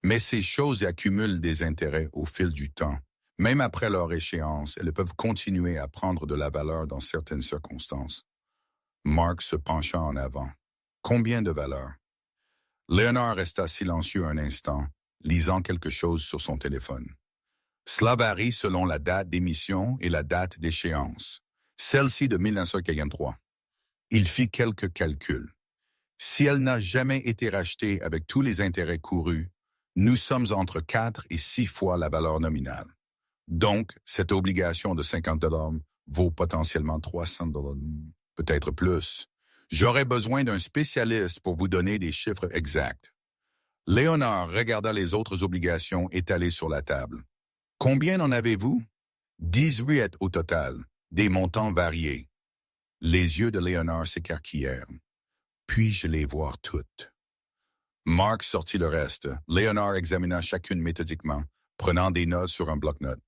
mais ces choses accumulent des intérêts au fil du temps. Même après leur échéance, elles peuvent continuer à prendre de la valeur dans certaines circonstances. Mark se pencha en avant. Combien de valeur? Léonard resta silencieux un instant, lisant quelque chose sur son téléphone. Cela varie selon la date d'émission et la date d'échéance. Celle-ci de 1943. Il fit quelques calculs. Si elle n'a jamais été rachetée avec tous les intérêts courus, Nous sommes entre 4 et 6 fois la valeur nominale. Donc, cette obligation de 50 $ vaut potentiellement 300 $, peut-être plus. J'aurais besoin d'un spécialiste pour vous donner des chiffres exacts. Léonard regarda les autres obligations étalées sur la table. Combien en avez-vous? 18 au total, des montants variés. Les yeux de Léonard s'écarquillèrent. Puis-je les voir toutes? Mark sortit le reste. Léonard examina chacune méthodiquement, prenant des notes sur un bloc-notes.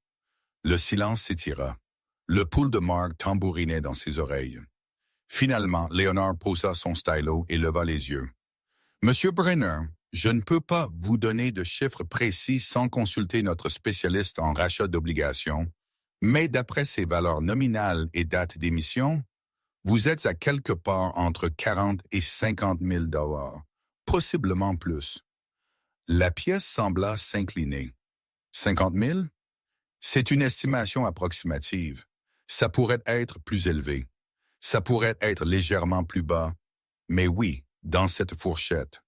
Le silence s'étira. Le pouls de Mark tambourinait dans ses oreilles. Finalement, Léonard posa son stylo et leva les yeux. « Monsieur Brenner, je ne peux pas vous donner de chiffres précis sans consulter notre spécialiste en rachat d'obligations, mais d'après ses valeurs nominales et date d'émission, vous êtes à quelque part entre 40 et 50 000 $, possiblement plus. » La pièce sembla s'incliner. 50 000? C'est une estimation approximative. Ça pourrait être plus élevé. Ça pourrait être légèrement plus bas. Mais oui, dans cette fourchette.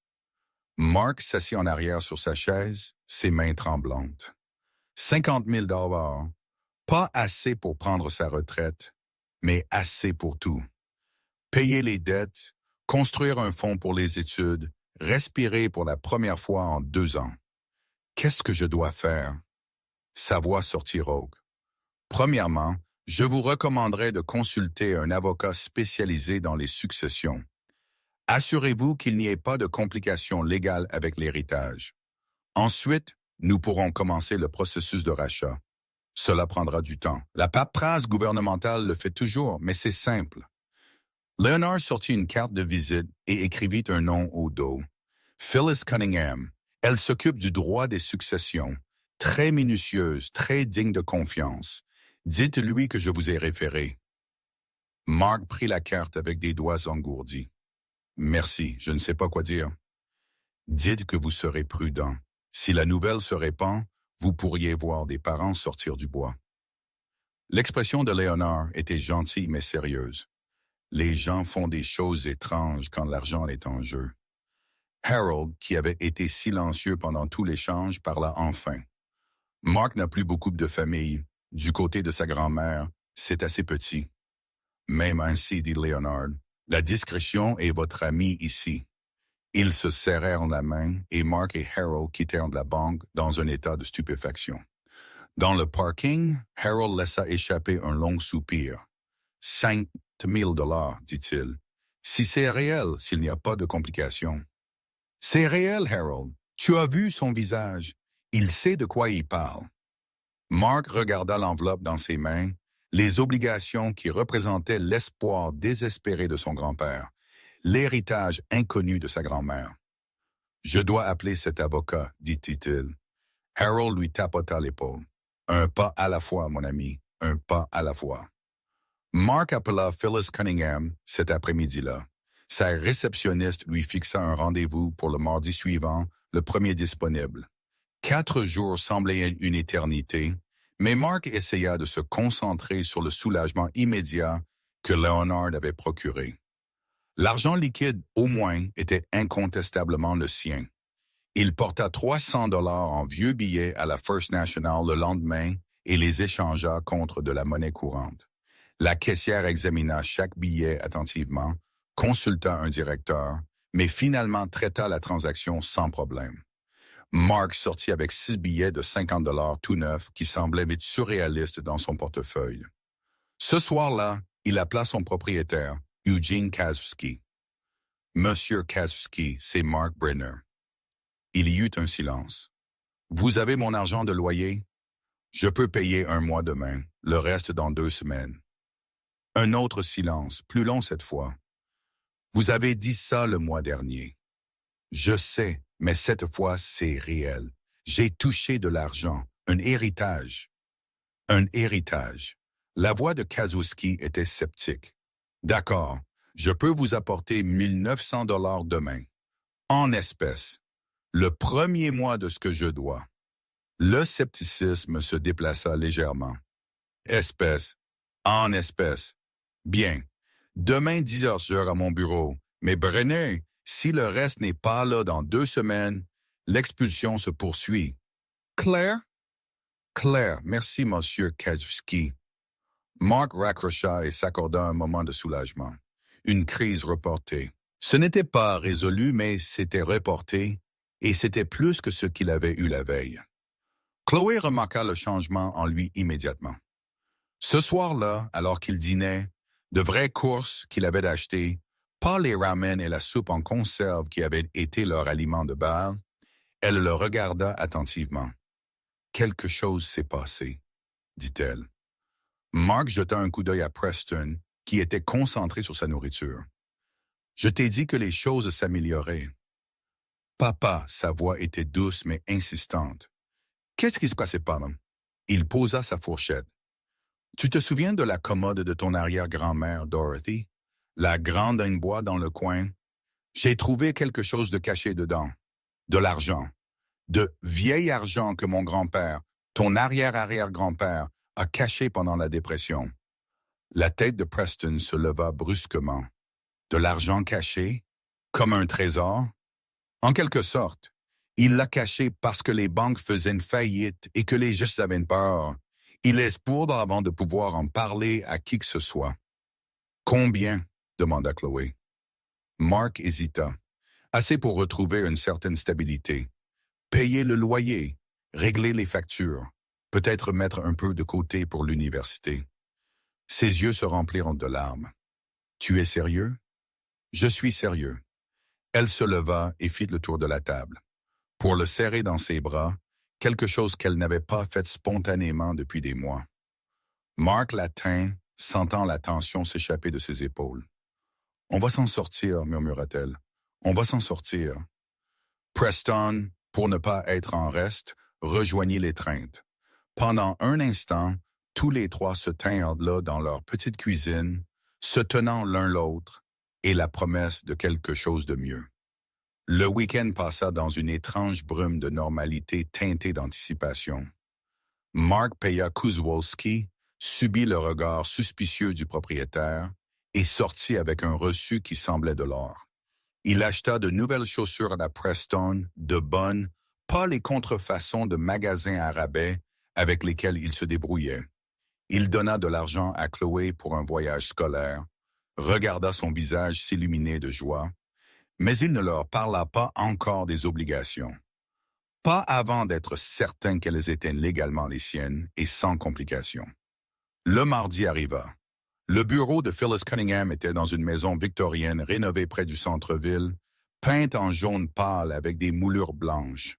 Mark s'assit en arrière sur sa chaise, ses mains tremblantes. 50 000 $, pas assez pour prendre sa retraite, mais assez pour tout. Payer les dettes, construire un fonds pour les études, respirer pour la première fois en 2 ans. Qu'est-ce que je dois faire? Sa voix sortit rauque. Premièrement, je vous recommanderais de consulter un avocat spécialisé dans les successions. Assurez-vous qu'il n'y ait pas de complications légales avec l'héritage. Ensuite, nous pourrons commencer le processus de rachat. Cela prendra du temps. La paperasse gouvernementale le fait toujours, mais c'est simple. Léonard sortit une carte de visite et écrivit un nom au dos. Phyllis Cunningham. Elle s'occupe du droit des successions. Très minutieuse, très digne de confiance. Dites-lui que je vous ai référé. Mark prit la carte avec des doigts engourdis. Merci, je ne sais pas quoi dire. Dites que vous serez prudent. Si la nouvelle se répand, vous pourriez voir des parents sortir du bois. L'expression de Léonard était gentille mais sérieuse. Les gens font des choses étranges quand l'argent est en jeu. Harold, qui avait été silencieux pendant tout l'échange, parla enfin. Mark n'a plus beaucoup de famille. Du côté de sa grand-mère, c'est assez petit. Même ainsi, dit Léonard, la discrétion est votre ami ici. Ils se serrèrent la main et Mark et Harold quittèrent la banque dans un état de stupéfaction. Dans le parking, Harold laissa échapper un long soupir. 5 000 $, dit-il. Si c'est réel, s'il n'y a pas de complications. C'est réel, Harold. Tu as vu son visage. Il sait de quoi il parle. Mark regarda l'enveloppe dans ses mains, les obligations qui représentaient l'espoir désespéré de son grand-père, l'héritage inconnu de sa grand-mère. « Je dois appeler cet avocat, dit-il. Harold lui tapota l'épaule. « Un pas à la fois, mon ami, un pas à la fois. » Mark appela Phyllis Cunningham cet après-midi-là. Sa réceptionniste lui fixa un rendez-vous pour le mardi suivant, le premier disponible. 4 jours semblaient une éternité, mais Mark essaya de se concentrer sur le soulagement immédiat que Léonard avait procuré. L'argent liquide, au moins, était incontestablement le sien. Il porta 300 $ en vieux billets à la First National le lendemain et les échangea contre de la monnaie courante. La caissière examina chaque billet attentivement, consulta un directeur, mais finalement traita la transaction sans problème. Mark sortit avec 6 billets de 50 $ tout neufs qui semblaient être surréalistes dans son portefeuille. Ce soir-là, il appela son propriétaire, Eugene Kasowski. « Monsieur Kasowski, c'est Mark Brenner. » Il y eut un silence. « Vous avez mon argent de loyer? Je peux payer 1 mois demain, le reste dans 2 semaines. » Un autre silence, plus long cette fois. « Vous avez dit ça le mois dernier. » Je sais, mais cette fois, c'est réel. J'ai touché de l'argent, un héritage. Un héritage. La voix de Kasowski était sceptique. D'accord, je peux vous apporter 1 900 $ demain. En espèces. Le premier mois de ce que je dois. Le scepticisme se déplaça légèrement. Espèces. En espèces. Bien. Demain 10h à mon bureau. Mais Brenner, si le reste n'est pas là dans 2 semaines, L'expulsion se poursuit. Claire? Claire, merci, monsieur Kazewski. Mark raccrocha et s'accorda un moment de soulagement. Une crise reportée. Ce n'était pas résolu, mais c'était reporté, et c'était plus que ce qu'il avait eu la veille. Chloé remarqua le changement en lui immédiatement. Ce soir-là, alors qu'il dînait, de vraies courses qu'il avait achetées, pas les ramen et la soupe en conserve qui avaient été leur aliment de base, elle le regarda attentivement. « Quelque chose s'est passé, » dit-elle. Mark jeta un coup d'œil à Preston, qui était concentré sur sa nourriture. « Je t'ai dit que les choses s'amélioraient. » Papa, sa voix était douce mais insistante. « Qu'est-ce qui se passait, pardon? » Il posa sa fourchette. « Tu te souviens de la commode de ton arrière-grand-mère, Dorothy? La grande en bois dans le coin? J'ai trouvé quelque chose de caché dedans. De l'argent. De vieil argent que mon grand-père, ton arrière-arrière-grand-père, a caché pendant la dépression. » La tête de Preston se leva brusquement. De l'argent caché? Comme un trésor? En quelque sorte. Il l'a caché parce que les banques faisaient une faillite et que les gens avaient peur. Il laisse pourre avant de pouvoir en parler à qui que ce soit. « Combien? » demanda Chloé. Mark hésita. Assez pour retrouver une certaine stabilité. Payer le loyer, régler les factures, peut-être mettre un peu de côté pour l'université. Ses yeux se remplirent de larmes. « Tu es sérieux? »« Je suis sérieux. » Elle se leva et fit le tour de la table. Pour le serrer dans ses bras, quelque chose qu'elle n'avait pas fait spontanément depuis des mois. Mark la tint, sentant la tension s'échapper de ses épaules. « On va s'en sortir, » murmura-t-elle. « On va s'en sortir. » Preston, pour ne pas être en reste, rejoignit l'étreinte. Pendant un instant, tous les trois se tinrent là dans leur petite cuisine, se tenant l'un l'autre, et la promesse de quelque chose de mieux. Le week-end passa dans une étrange brume de normalité teintée d'anticipation. Mark paya Kozłowski, subit le regard suspicieux du propriétaire et sortit avec un reçu qui semblait de l'or. Il acheta de nouvelles chaussures à la Preston, de bonnes, pas les contrefaçons de magasins à rabais avec lesquels il se débrouillait. Il donna de l'argent à Chloé pour un voyage scolaire, regarda son visage s'illuminer de joie, mais il ne leur parla pas encore des obligations. Pas avant d'être certain qu'elles étaient légalement les siennes et sans complications. Le mardi arriva. Le bureau de Phyllis Cunningham était dans une maison victorienne rénovée près du centre-ville, peinte en jaune pâle avec des moulures blanches.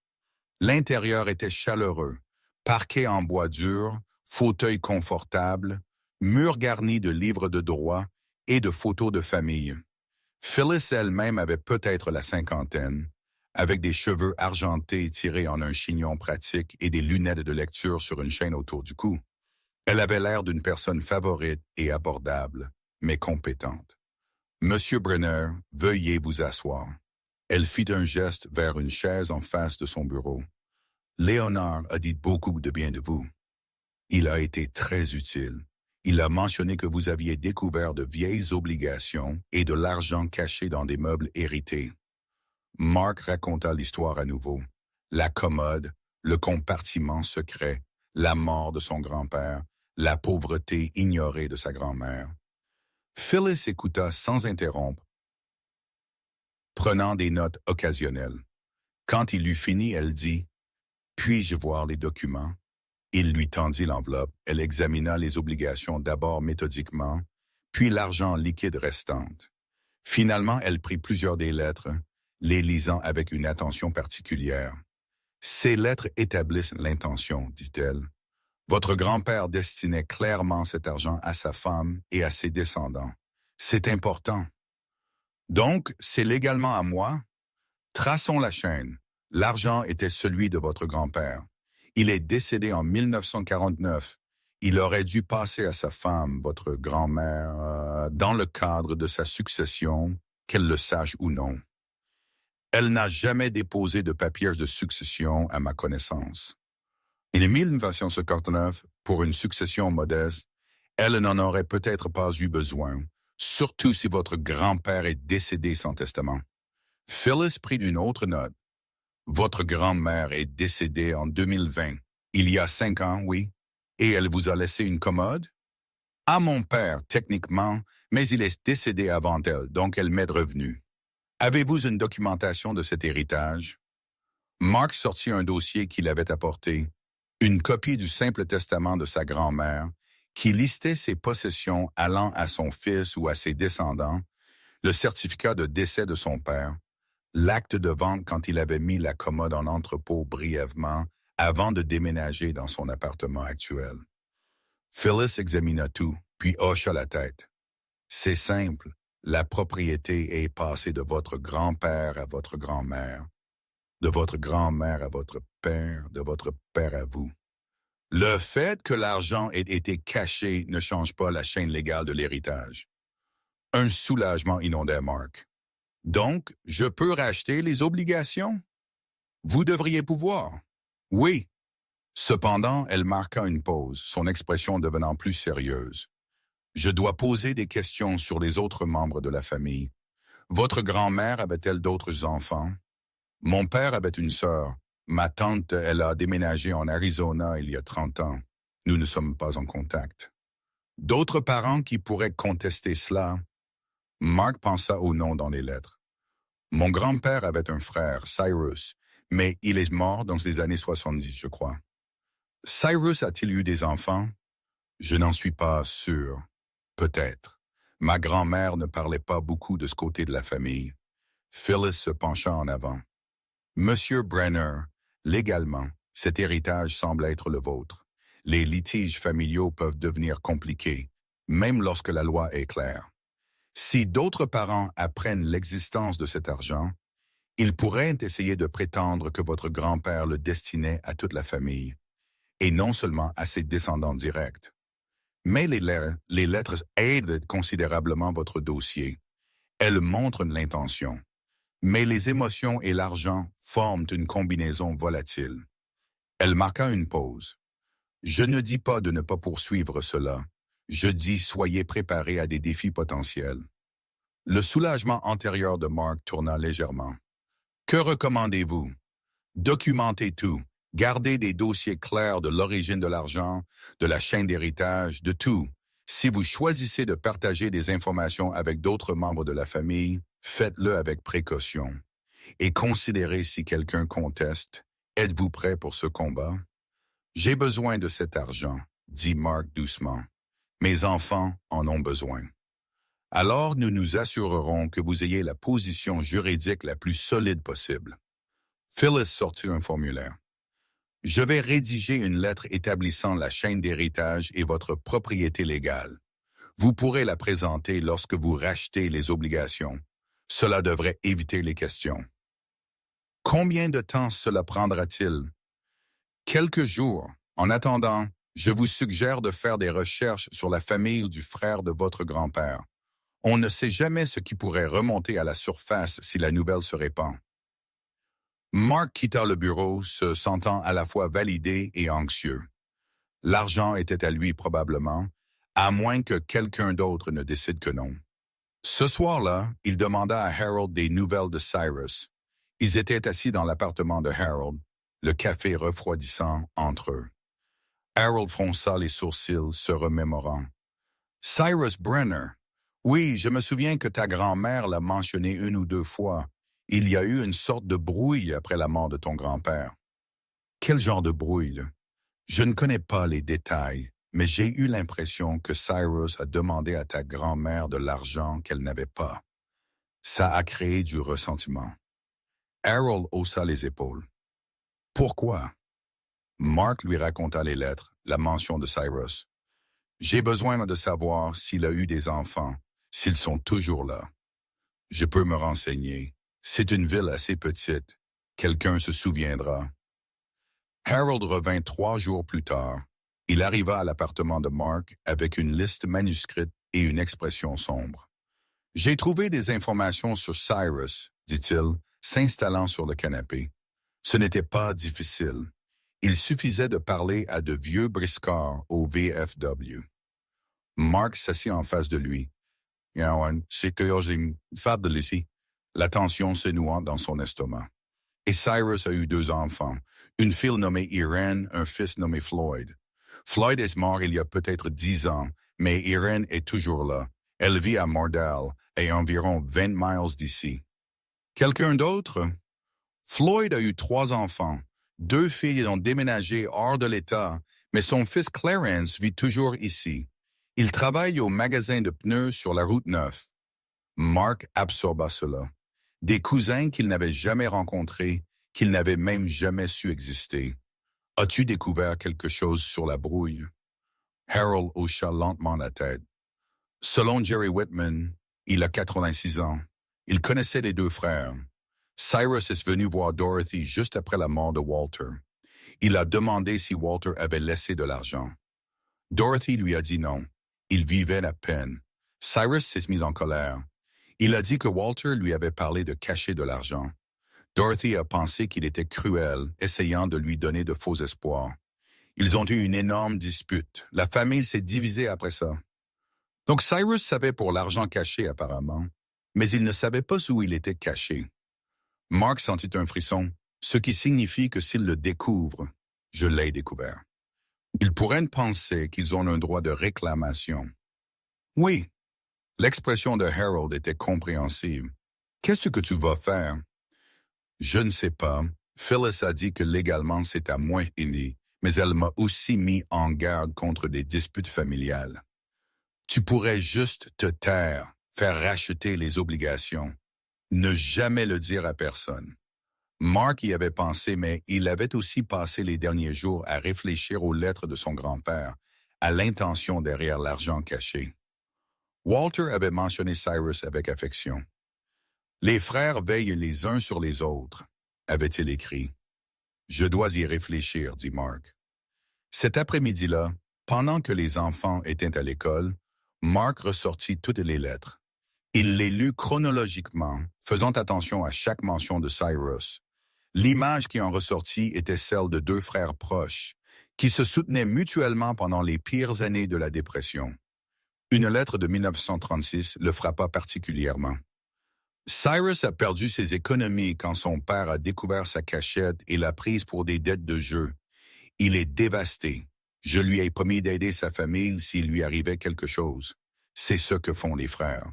L'intérieur était chaleureux, parquet en bois dur, fauteuils confortables, murs garnis de livres de droit et de photos de famille. Phyllis elle-même avait peut-être la cinquantaine, avec des cheveux argentés tirés en un chignon pratique et des lunettes de lecture sur une chaîne autour du cou. Elle avait l'air d'une personne favorite et abordable, mais compétente. « Monsieur Brenner, veuillez vous asseoir. » Elle fit un geste vers une chaise en face de son bureau. « Léonard a dit beaucoup de bien de vous. Il a été très utile. Il a mentionné que vous aviez découvert de vieilles obligations et de l'argent caché dans des meubles hérités. » Mark raconta l'histoire à nouveau. La commode, le compartiment secret, la mort de son grand-père, la pauvreté ignorée de sa grand-mère. Phyllis écouta sans interrompre, prenant des notes occasionnelles. Quand il eut fini, elle dit « Puis-je voir les documents? » Il lui tendit l'enveloppe. Elle examina les obligations d'abord méthodiquement, puis l'argent liquide restante. Finalement, elle prit plusieurs des lettres, les lisant avec une attention particulière. « Ces lettres établissent l'intention, dit-elle. Votre grand-père destinait clairement cet argent à sa femme et à ses descendants. C'est important. Donc, c'est légalement à moi? Traçons la chaîne. L'argent était celui de votre grand-père. Il est décédé en 1949. Il aurait dû passer à sa femme, votre grand-mère, dans le cadre de sa succession, qu'elle le sache ou non. Elle n'a jamais déposé de papiers de succession à ma connaissance. En 1959, pour une succession modeste, elle n'en aurait peut-être pas eu besoin, surtout si votre grand-père est décédé sans testament. Phyllis prit une autre note. Votre grand-mère est décédée en 2020, il y a 5 ans, oui, et elle vous a laissé une commode? À mon père, techniquement, mais il est décédé avant elle, donc elle m'est revenue. Avez-vous une documentation de cet héritage? Mark sortit un dossier qu'il avait apporté, une copie du simple testament de sa grand-mère, qui listait ses possessions allant à son fils ou à ses descendants, le certificat de décès de son père, l'acte de vente quand il avait mis la commode en entrepôt brièvement avant de déménager dans son appartement actuel. Phyllis examina tout, puis hocha la tête. C'est simple, la propriété est passée de votre grand-père à votre grand-mère, de votre grand-mère à votre père, de votre père à vous. Le fait que l'argent ait été caché ne change pas la chaîne légale de l'héritage. Un soulagement inondait Mark. Donc, je peux racheter les obligations? Vous devriez pouvoir. Oui. Cependant, elle marqua une pause, son expression devenant plus sérieuse. Je dois poser des questions sur les autres membres de la famille. Votre grand-mère avait-elle d'autres enfants? Mon père avait une sœur. Ma tante, elle a déménagé en Arizona il y a 30 ans. Nous ne sommes pas en contact. D'autres parents qui pourraient contester cela? Mark pensa au nom dans les lettres. Mon grand-père avait un frère, Cyrus, mais il est mort dans les années 70, je crois. Cyrus a-t-il eu des enfants? Je n'en suis pas sûr. Peut-être. Ma grand-mère ne parlait pas beaucoup de ce côté de la famille. Phyllis se pencha en avant. Monsieur Brenner, légalement, cet héritage semble être le vôtre. Les litiges familiaux peuvent devenir compliqués, même lorsque la loi est claire. Si d'autres parents apprennent l'existence de cet argent, ils pourraient essayer de prétendre que votre grand-père le destinait à toute la famille, et non seulement à ses descendants directs. Mais les lettres aident considérablement votre dossier. Elles montrent l'intention. Mais les émotions et l'argent forment une combinaison volatile. Elle marqua une pause. Je ne dis pas de ne pas poursuivre cela. Je dis soyez préparés à des défis potentiels. Le soulagement antérieur de Mark tourna légèrement. Que recommandez-vous? Documentez tout. Gardez des dossiers clairs de l'origine de l'argent, de la chaîne d'héritage, de tout. Si vous choisissez de partager des informations avec d'autres membres de la famille, faites-le avec précaution. Et considérez si quelqu'un conteste. Êtes-vous prêt pour ce combat? J'ai besoin de cet argent, dit Mark doucement. Mes enfants en ont besoin. Alors nous nous assurerons que vous ayez la position juridique la plus solide possible. Phyllis sortit un formulaire. Je vais rédiger une lettre établissant la chaîne d'héritage et votre propriété légale. Vous pourrez la présenter lorsque vous rachetez les obligations. Cela devrait éviter les questions. Combien de temps cela prendra-t-il? Quelques jours. En attendant, je vous suggère de faire des recherches sur la famille du frère de votre grand-père. On ne sait jamais ce qui pourrait remonter à la surface si la nouvelle se répand. Mark quitta le bureau, se sentant à la fois validé et anxieux. L'argent était à lui probablement, à moins que quelqu'un d'autre ne décide que non. Ce soir-là, il demanda à Harold des nouvelles de Cyrus. Ils étaient assis dans l'appartement de Harold, le café refroidissant entre eux. Harold fronça les sourcils, se remémorant. Cyrus Brenner. Oui, je me souviens que ta grand-mère l'a mentionné une ou deux fois. Il y a eu une sorte de brouille après la mort de ton grand-père. Quel genre de brouille? Je ne connais pas les détails, mais j'ai eu l'impression que Cyrus a demandé à ta grand-mère de l'argent qu'elle n'avait pas. Ça a créé du ressentiment. Harold haussa les épaules. Pourquoi? Mark lui raconta les lettres, la mention de Cyrus. J'ai besoin de savoir s'il a eu des enfants, s'ils sont toujours là. Je peux me renseigner. C'est une ville assez petite. Quelqu'un se souviendra. Harold revint 3 jours plus tard. Il arriva à l'appartement de Mark avec une liste manuscrite et une expression sombre. J'ai trouvé des informations sur Cyrus, dit-il, s'installant sur le canapé. Ce n'était pas difficile. Il suffisait de parler à de vieux briscards au VFW. Mark s'assit en face de lui. C'est fable ici. La tension se nouant dans son estomac. Et Cyrus a eu 2 enfants, une fille nommée Irene, un fils nommé Floyd. Floyd est mort il y a peut-être 10 ans, mais Irene est toujours là. Elle vit à Mordell, à environ 20 miles d'ici. Quelqu'un d'autre? Floyd a eu 3 enfants. 2 filles ont déménagé hors de l'État, mais son fils Clarence vit toujours ici. Il travaille au magasin de pneus sur la route 9. Mark absorba cela. Des cousins qu'il n'avait jamais rencontrés, qu'il n'avait même jamais su exister. As-tu découvert quelque chose sur la brouille? Harold hocha lentement la tête. Selon Jerry Whitman, il a 86 ans. Il connaissait les 2 frères. Cyrus est venu voir Dorothy juste après la mort de Walter. Il a demandé si Walter avait laissé de l'argent. Dorothy lui a dit non. Il vivait la peine. Cyrus s'est mis en colère. Il a dit que Walter lui avait parlé de cacher de l'argent. Dorothy a pensé qu'il était cruel, essayant de lui donner de faux espoirs. Ils ont eu une énorme dispute. La famille s'est divisée après ça. Donc Cyrus savait pour l'argent caché apparemment, mais il ne savait pas où il était caché. Mark sentit un frisson, ce qui signifie que s'il le découvre, je l'ai découvert. Ils pourraient penser qu'ils ont un droit de réclamation. Oui, l'expression de Harold était compréhensible. Qu'est-ce que tu vas faire? Je ne sais pas. Phyllis a dit que légalement c'est à moi aîné, mais elle m'a aussi mis en garde contre des disputes familiales. Tu pourrais juste te taire, faire racheter les obligations. Ne jamais le dire à personne. Mark y avait pensé, mais il avait aussi passé les derniers jours à réfléchir aux lettres de son grand-père, à l'intention derrière l'argent caché. Walter avait mentionné Cyrus avec affection. Les frères veillent les uns sur les autres, avait-il écrit. Je dois y réfléchir, dit Mark. Cet après-midi-là, pendant que les enfants étaient à l'école, Mark ressortit toutes les lettres. Il les lut chronologiquement, faisant attention à chaque mention de Cyrus. L'image qui en ressortit était celle de 2 frères proches, qui se soutenaient mutuellement pendant les pires années de la dépression. Une lettre de 1936 le frappa particulièrement. Cyrus a perdu ses économies quand son père a découvert sa cachette et l'a prise pour des dettes de jeu. Il est dévasté. Je lui ai promis d'aider sa famille s'il lui arrivait quelque chose. C'est ce que font les frères.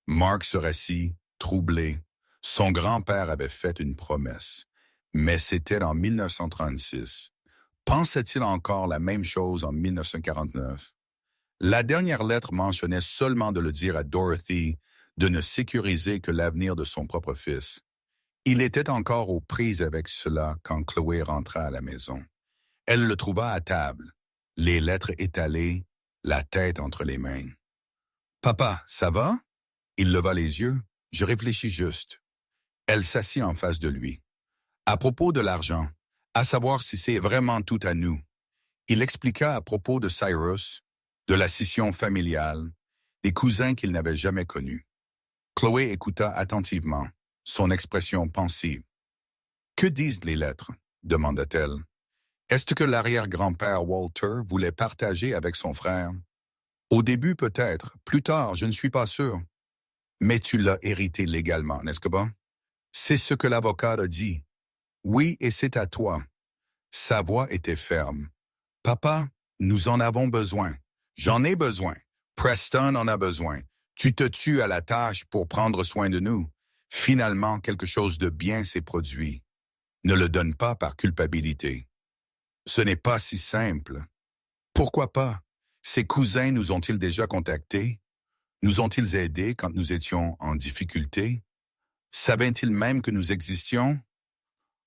Mark se rassit, troublé. Son grand-père avait fait une promesse. Mais c'était en 1936. Pensait-il encore la même chose en 1949? La dernière lettre mentionnait seulement de le dire à Dorothy, de ne sécuriser que l'avenir de son propre fils. Il était encore aux prises avec cela quand Chloé rentra à la maison. Elle le trouva à table, les lettres étalées, la tête entre les mains. « Papa, ça va? » Il leva les yeux. « Je réfléchis juste. » Elle s'assit en face de lui. « À propos de l'argent, à savoir si c'est vraiment tout à nous. » Il expliqua à propos de Cyrus, de la scission familiale, des cousins qu'il n'avait jamais connus. Chloé écouta attentivement, son expression pensive. « Que disent les lettres? » demanda-t-elle. « Est-ce que l'arrière-grand-père Walter voulait partager avec son frère? » Au début peut-être, plus tard, je ne suis pas sûr. Mais tu l'as hérité légalement, n'est-ce pas? C'est ce que l'avocat a dit. Oui, et c'est à toi. Sa voix était ferme. Papa, nous en avons besoin. J'en ai besoin. Preston en a besoin. Tu te tues à la tâche pour prendre soin de nous. Finalement, quelque chose de bien s'est produit. Ne le donne pas par culpabilité. Ce n'est pas si simple. Pourquoi pas? Ses cousins nous ont-ils déjà contactés? Nous ont-ils aidés quand nous étions en difficulté? Savaient-ils même que nous existions?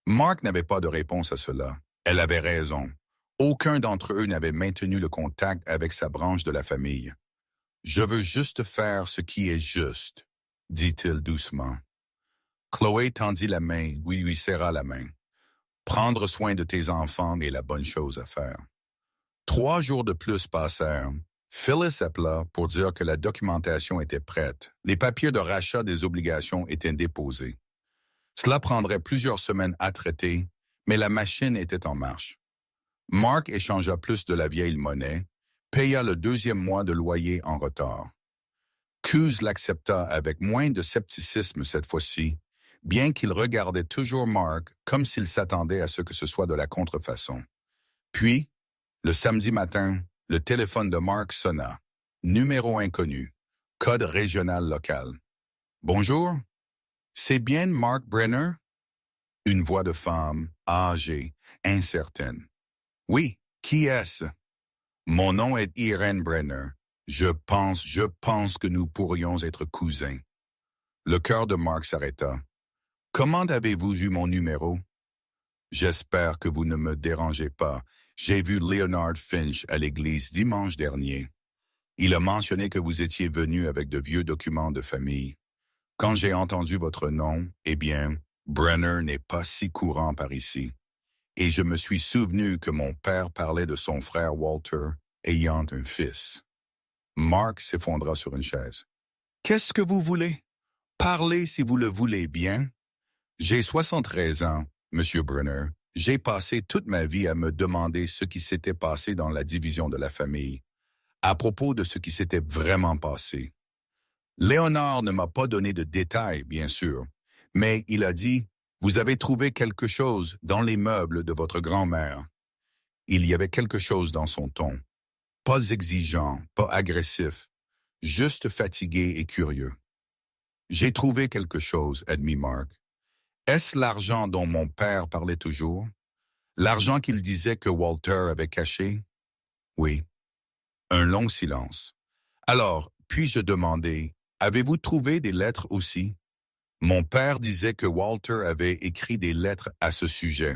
Mark n'avait pas de réponse à cela. Elle avait raison. Aucun d'entre eux n'avait maintenu le contact avec sa branche de la famille. « Je veux juste faire ce qui est juste, » dit-il doucement. Chloé tendit la main, lui serra la main. « Prendre soin de tes enfants est la bonne chose à faire. » 3 jours de plus passèrent. Phyllis appela pour dire que la documentation était prête. Les papiers de rachat des obligations étaient déposés. Cela prendrait plusieurs semaines à traiter, mais la machine était en marche. Mark échangea plus de la vieille monnaie, paya le 2e mois de loyer en retard. Coos l'accepta avec moins de scepticisme cette fois-ci, bien qu'il regardait toujours Mark comme s'il s'attendait à ce que ce soit de la contrefaçon. Puis, le samedi matin, le téléphone de Mark sonna. Numéro inconnu. Code régional local. « Bonjour, c'est bien Mark Brenner? » Une voix de femme, âgée, incertaine. « Oui, qui est-ce? » « Mon nom est Irene Brenner. Je pense que nous pourrions être cousins. » Le cœur de Mark s'arrêta. « Comment avez-vous eu mon numéro? » « J'espère que vous ne me dérangez pas. J'ai vu Leonard Finch à l'église dimanche dernier. Il a mentionné que vous étiez venu avec de vieux documents de famille. Quand j'ai entendu votre nom, eh bien, Brenner n'est pas si courant par ici. Et je me suis souvenu que mon père parlait de son frère Walter ayant un fils. » Mark s'effondra sur une chaise. « Qu'est-ce que vous voulez? Parlez si vous le voulez bien. J'ai 73 ans, Monsieur Brenner. J'ai passé toute ma vie à me demander ce qui s'était passé dans la division de la famille, à propos de ce qui s'était vraiment passé. Léonard ne m'a pas donné de détails, bien sûr, mais il a dit « Vous avez trouvé quelque chose dans les meubles de votre grand-mère. » Il y avait quelque chose dans son ton. Pas exigeant, pas agressif, juste fatigué et curieux. « J'ai trouvé quelque chose, » admit Mark. « Est-ce l'argent dont mon père parlait toujours? L'argent qu'il disait que Walter avait caché? » « Oui. » Un long silence. « Alors, puis-je demander, avez-vous trouvé des lettres aussi? » Mon père disait que Walter avait écrit des lettres à ce sujet.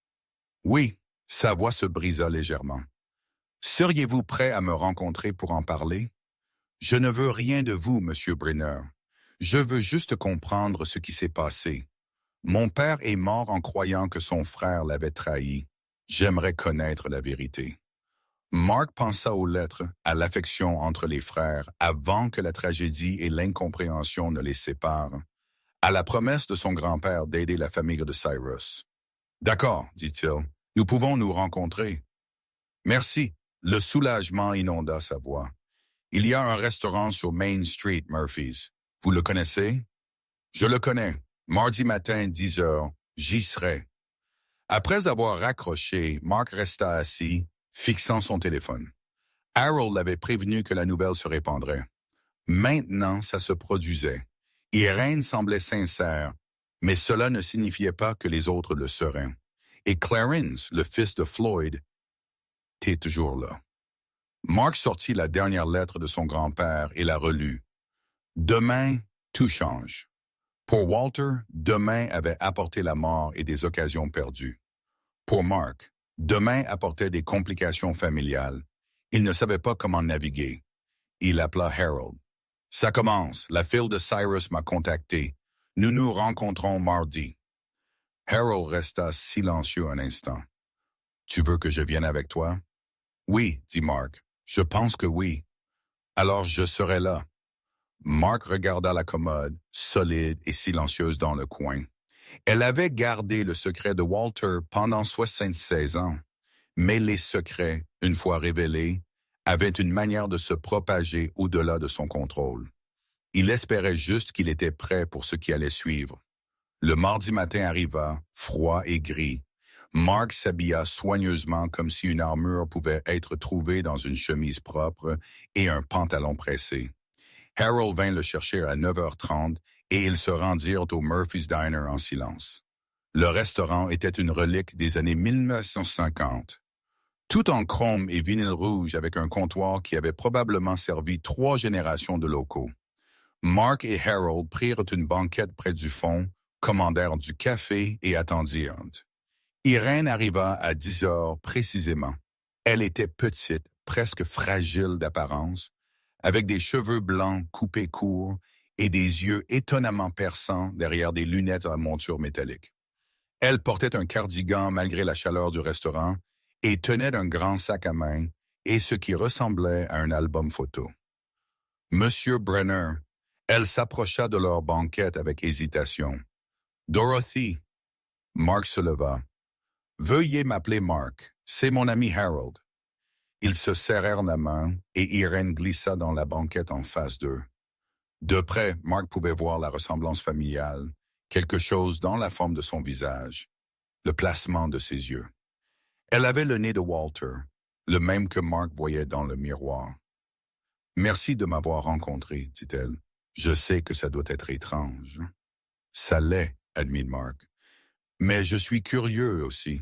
« Oui. » Sa voix se brisa légèrement. « Seriez-vous prêt à me rencontrer pour en parler? Je ne veux rien de vous, Monsieur Brenner. Je veux juste comprendre ce qui s'est passé. Mon père est mort en croyant que son frère l'avait trahi. J'aimerais connaître la vérité. » Mark pensa aux lettres, à l'affection entre les frères avant que la tragédie et l'incompréhension ne les séparent, à la promesse de son grand-père d'aider la famille de Cyrus. « D'accord, dit-il, nous pouvons nous rencontrer. »« Merci. » Le soulagement inonda sa voix. « Il y a un restaurant sur Main Street, Murphy's. Vous le connaissez? »« Je le connais. Mardi matin, 10 heures. J'y serai. » Après avoir raccroché, Mark resta assis, fixant son téléphone. Harold l'avait prévenu que la nouvelle se répandrait. Maintenant, ça se produisait. Irene semblait sincère, mais cela ne signifiait pas que les autres le seraient. Et Clarence, le fils de Floyd, était toujours là. Mark sortit la dernière lettre de son grand-père et la relut. Demain, tout change. Pour Walter, demain avait apporté la mort et des occasions perdues. Pour Mark, demain apportait des complications familiales. Il ne savait pas comment naviguer. Il appela Harold. « Ça commence. La fille de Cyrus m'a contacté. Nous nous rencontrons mardi. » Harold resta silencieux un instant. « Tu veux que je vienne avec toi? »« Oui, » dit Mark. « Je pense que oui. Alors je serai là. » Mark regarda la commode, solide et silencieuse dans le coin. Elle avait gardé le secret de Walter pendant 76 ans, mais les secrets, une fois révélés, avaient une manière de se propager au-delà de son contrôle. Il espérait juste qu'il était prêt pour ce qui allait suivre. Le mardi matin arriva, froid et gris. Mark s'habilla soigneusement comme si une armure pouvait être trouvée dans une chemise propre et un pantalon pressé. Harold vint le chercher à 9h30 et ils se rendirent au Murphy's Diner en silence. Le restaurant était une relique des années 1950. Tout en chrome et vinyle rouge avec un comptoir qui avait probablement servi 3 générations de locaux. Mark et Harold prirent une banquette près du fond, commandèrent du café et attendirent. Irene arriva à 10 heures précisément. Elle était petite, presque fragile d'apparence, avec des cheveux blancs coupés courts et des yeux étonnamment perçants derrière des lunettes à monture métallique. Elle portait un cardigan malgré la chaleur du restaurant et tenait un grand sac à main et ce qui ressemblait à un album photo. « Monsieur Brenner », elle s'approcha de leur banquette avec hésitation. « Dorothy ». Mark se leva. « Veuillez m'appeler Mark, c'est mon ami Harold. » Ils se serrèrent la main et Irene glissa dans la banquette en face d'eux. De près, Mark pouvait voir la ressemblance familiale. quelque chose dans la forme de son visage, le placement de ses yeux. Elle avait le nez de Walter, le même que Mark voyait dans le miroir. « Merci de m'avoir rencontré, dit-elle. Je sais que ça doit être étrange. »« Ça l'est, » admit Mark. « Mais je suis curieux aussi. »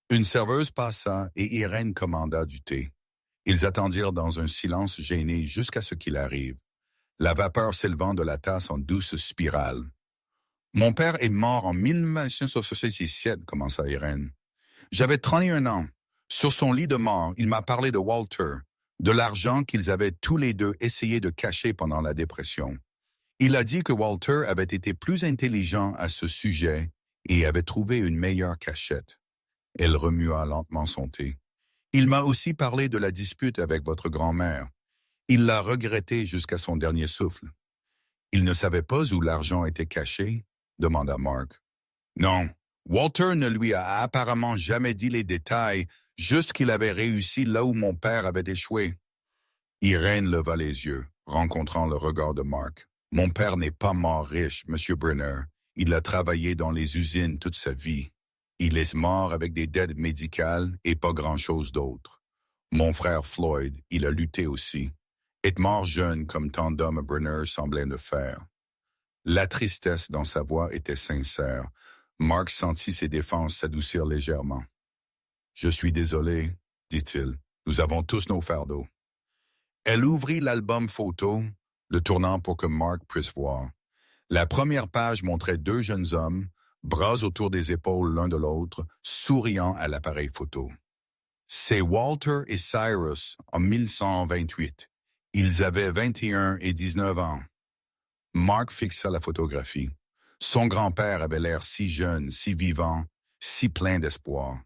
Une serveuse passa et Irène commanda du thé. Ils attendirent dans un silence gêné jusqu'à ce qu'il arrive, la vapeur s'élevant de la tasse en douce spirale. « Mon père est mort en 1977, commença Irène. J'avais 31 ans. Sur son lit de mort, il m'a parlé de Walter, de l'argent qu'ils avaient tous les deux essayé de cacher pendant la dépression. Il a dit que Walter avait été plus intelligent à ce sujet et avait trouvé une meilleure cachette. » Elle remua lentement son thé. « Il m'a aussi parlé de la dispute avec votre grand-mère. Il l'a regretté jusqu'à son dernier souffle. »« Il ne savait pas où l'argent était caché ?» demanda Mark. « Non, Walter ne lui a apparemment jamais dit les détails, juste qu'il avait réussi là où mon père avait échoué. » Irène leva les yeux, rencontrant le regard de Mark. « Mon père n'est pas mort riche, Monsieur Brenner. Il a travaillé dans les usines toute sa vie. Il est mort avec des dettes médicales et pas grand-chose d'autre. Mon frère Floyd, il a lutté aussi. Est mort jeune comme tant d'hommes Brenner semblaient le faire. » La tristesse dans sa voix était sincère. Mark sentit ses défenses s'adoucir légèrement. « Je suis désolé, » dit-il. « Nous avons tous nos fardeaux. » Elle ouvrit l'album photo, le tournant pour que Mark puisse voir. La première page montrait deux jeunes hommes, bras autour des épaules l'un de l'autre, souriant à l'appareil photo. C'est Walter et Cyrus en 1128. Ils avaient 21 et 19 ans. Mark fixa la photographie. Son grand-père avait l'air si jeune, si vivant, si plein d'espoir.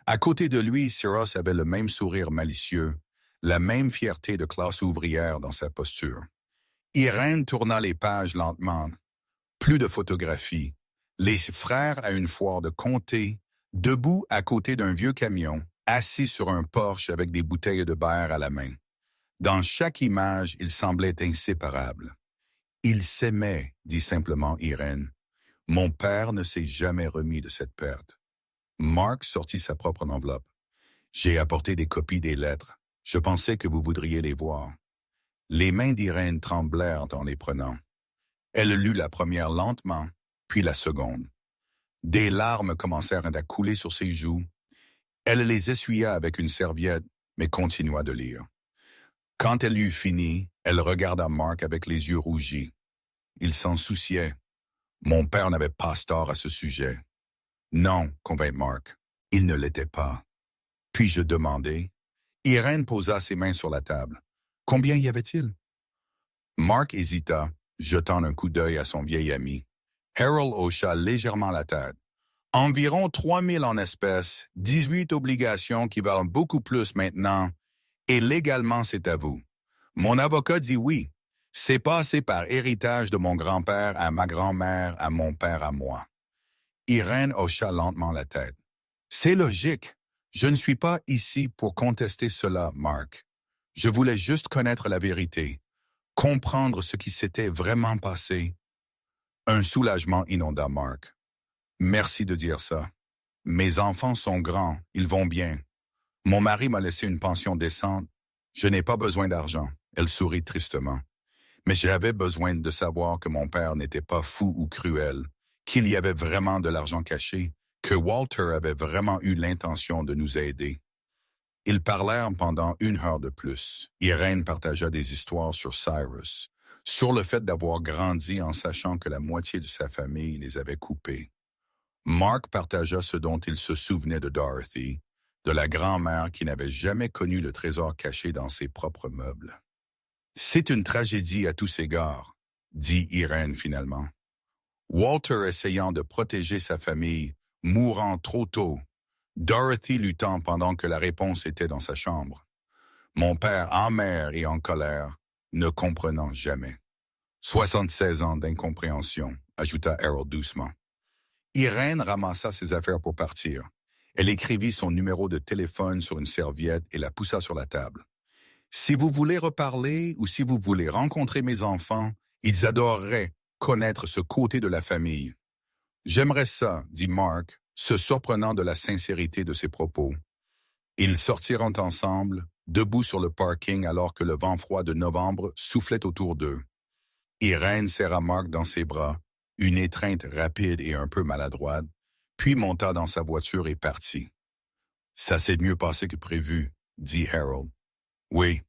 À côté de lui, Cyrus avait le même sourire malicieux, la même fierté de classe ouvrière dans sa posture. Irène tourna les pages lentement. Plus de photographies. Les frères à une foire de comté, debout à côté d'un vieux camion, assis sur un porche avec des bouteilles de bière à la main. Dans chaque image, ils semblaient inséparables. « Il s'aimait, » dit simplement Irène. « Mon père ne s'est jamais remis de cette perte. » Mark sortit sa propre enveloppe. « J'ai apporté des copies des lettres. Je pensais que vous voudriez les voir. » Les mains d'Irène tremblèrent en les prenant. Elle lut la première lentement, puis la seconde. Des larmes commencèrent à couler sur ses joues. Elle les essuya avec une serviette, mais continua de lire. Quand elle eut fini, elle regarda Mark avec les yeux rougis. Il s'en souciait. Mon père n'avait pas tort à ce sujet. Non, convint Mark, il ne l'était pas. Puis-je demander? Irène posa ses mains sur la table. Combien y avait-il? Mark hésita, jetant un coup d'œil à son vieil ami. Harold hocha légèrement la tête. Environ 3000 en espèces, 18 obligations qui valent beaucoup plus maintenant, et légalement c'est à vous. Mon avocat dit oui. C'est passé par héritage de mon grand-père à ma grand-mère, à mon père, à moi. Irène hocha lentement la tête. C'est logique. Je ne suis pas ici pour contester cela, Mark. Je voulais juste connaître la vérité, comprendre ce qui s'était vraiment passé. Un soulagement inonda Mark. Merci de dire ça. Mes enfants sont grands, ils vont bien. Mon mari m'a laissé une pension décente. Je n'ai pas besoin d'argent. Elle sourit tristement. Mais j'avais besoin de savoir que mon père n'était pas fou ou cruel, qu'il y avait vraiment de l'argent caché, que Walter avait vraiment eu l'intention de nous aider. Ils parlèrent pendant 1 heure de plus. Irène partagea des histoires sur Cyrus, sur le fait d'avoir grandi en sachant que la moitié de sa famille les avait coupés. Mark partagea ce dont il se souvenait de Dorothy, de la grand-mère qui n'avait jamais connu le trésor caché dans ses propres meubles. « C'est une tragédie à tous égards, » dit Irène finalement. Walter essayant de protéger sa famille, mourant trop tôt. Dorothy luttant pendant que la réponse était dans sa chambre. Mon père amer et en colère, ne comprenant jamais. 76 ans d'incompréhension, ajouta Harold doucement. Irène ramassa ses affaires pour partir. Elle écrivit son numéro de téléphone sur une serviette et la poussa sur la table. Si vous voulez reparler ou si vous voulez rencontrer mes enfants, ils adoreraient connaître ce côté de la famille. J'aimerais ça, dit Mark, se surprenant de la sincérité de ses propos. Ils sortirent ensemble, debout sur le parking alors que le vent froid de novembre soufflait autour d'eux. Irène serra Mark dans ses bras, une étreinte rapide et un peu maladroite, puis monta dans sa voiture et partit. « Ça s'est mieux passé que prévu, » dit Harold. « Oui. »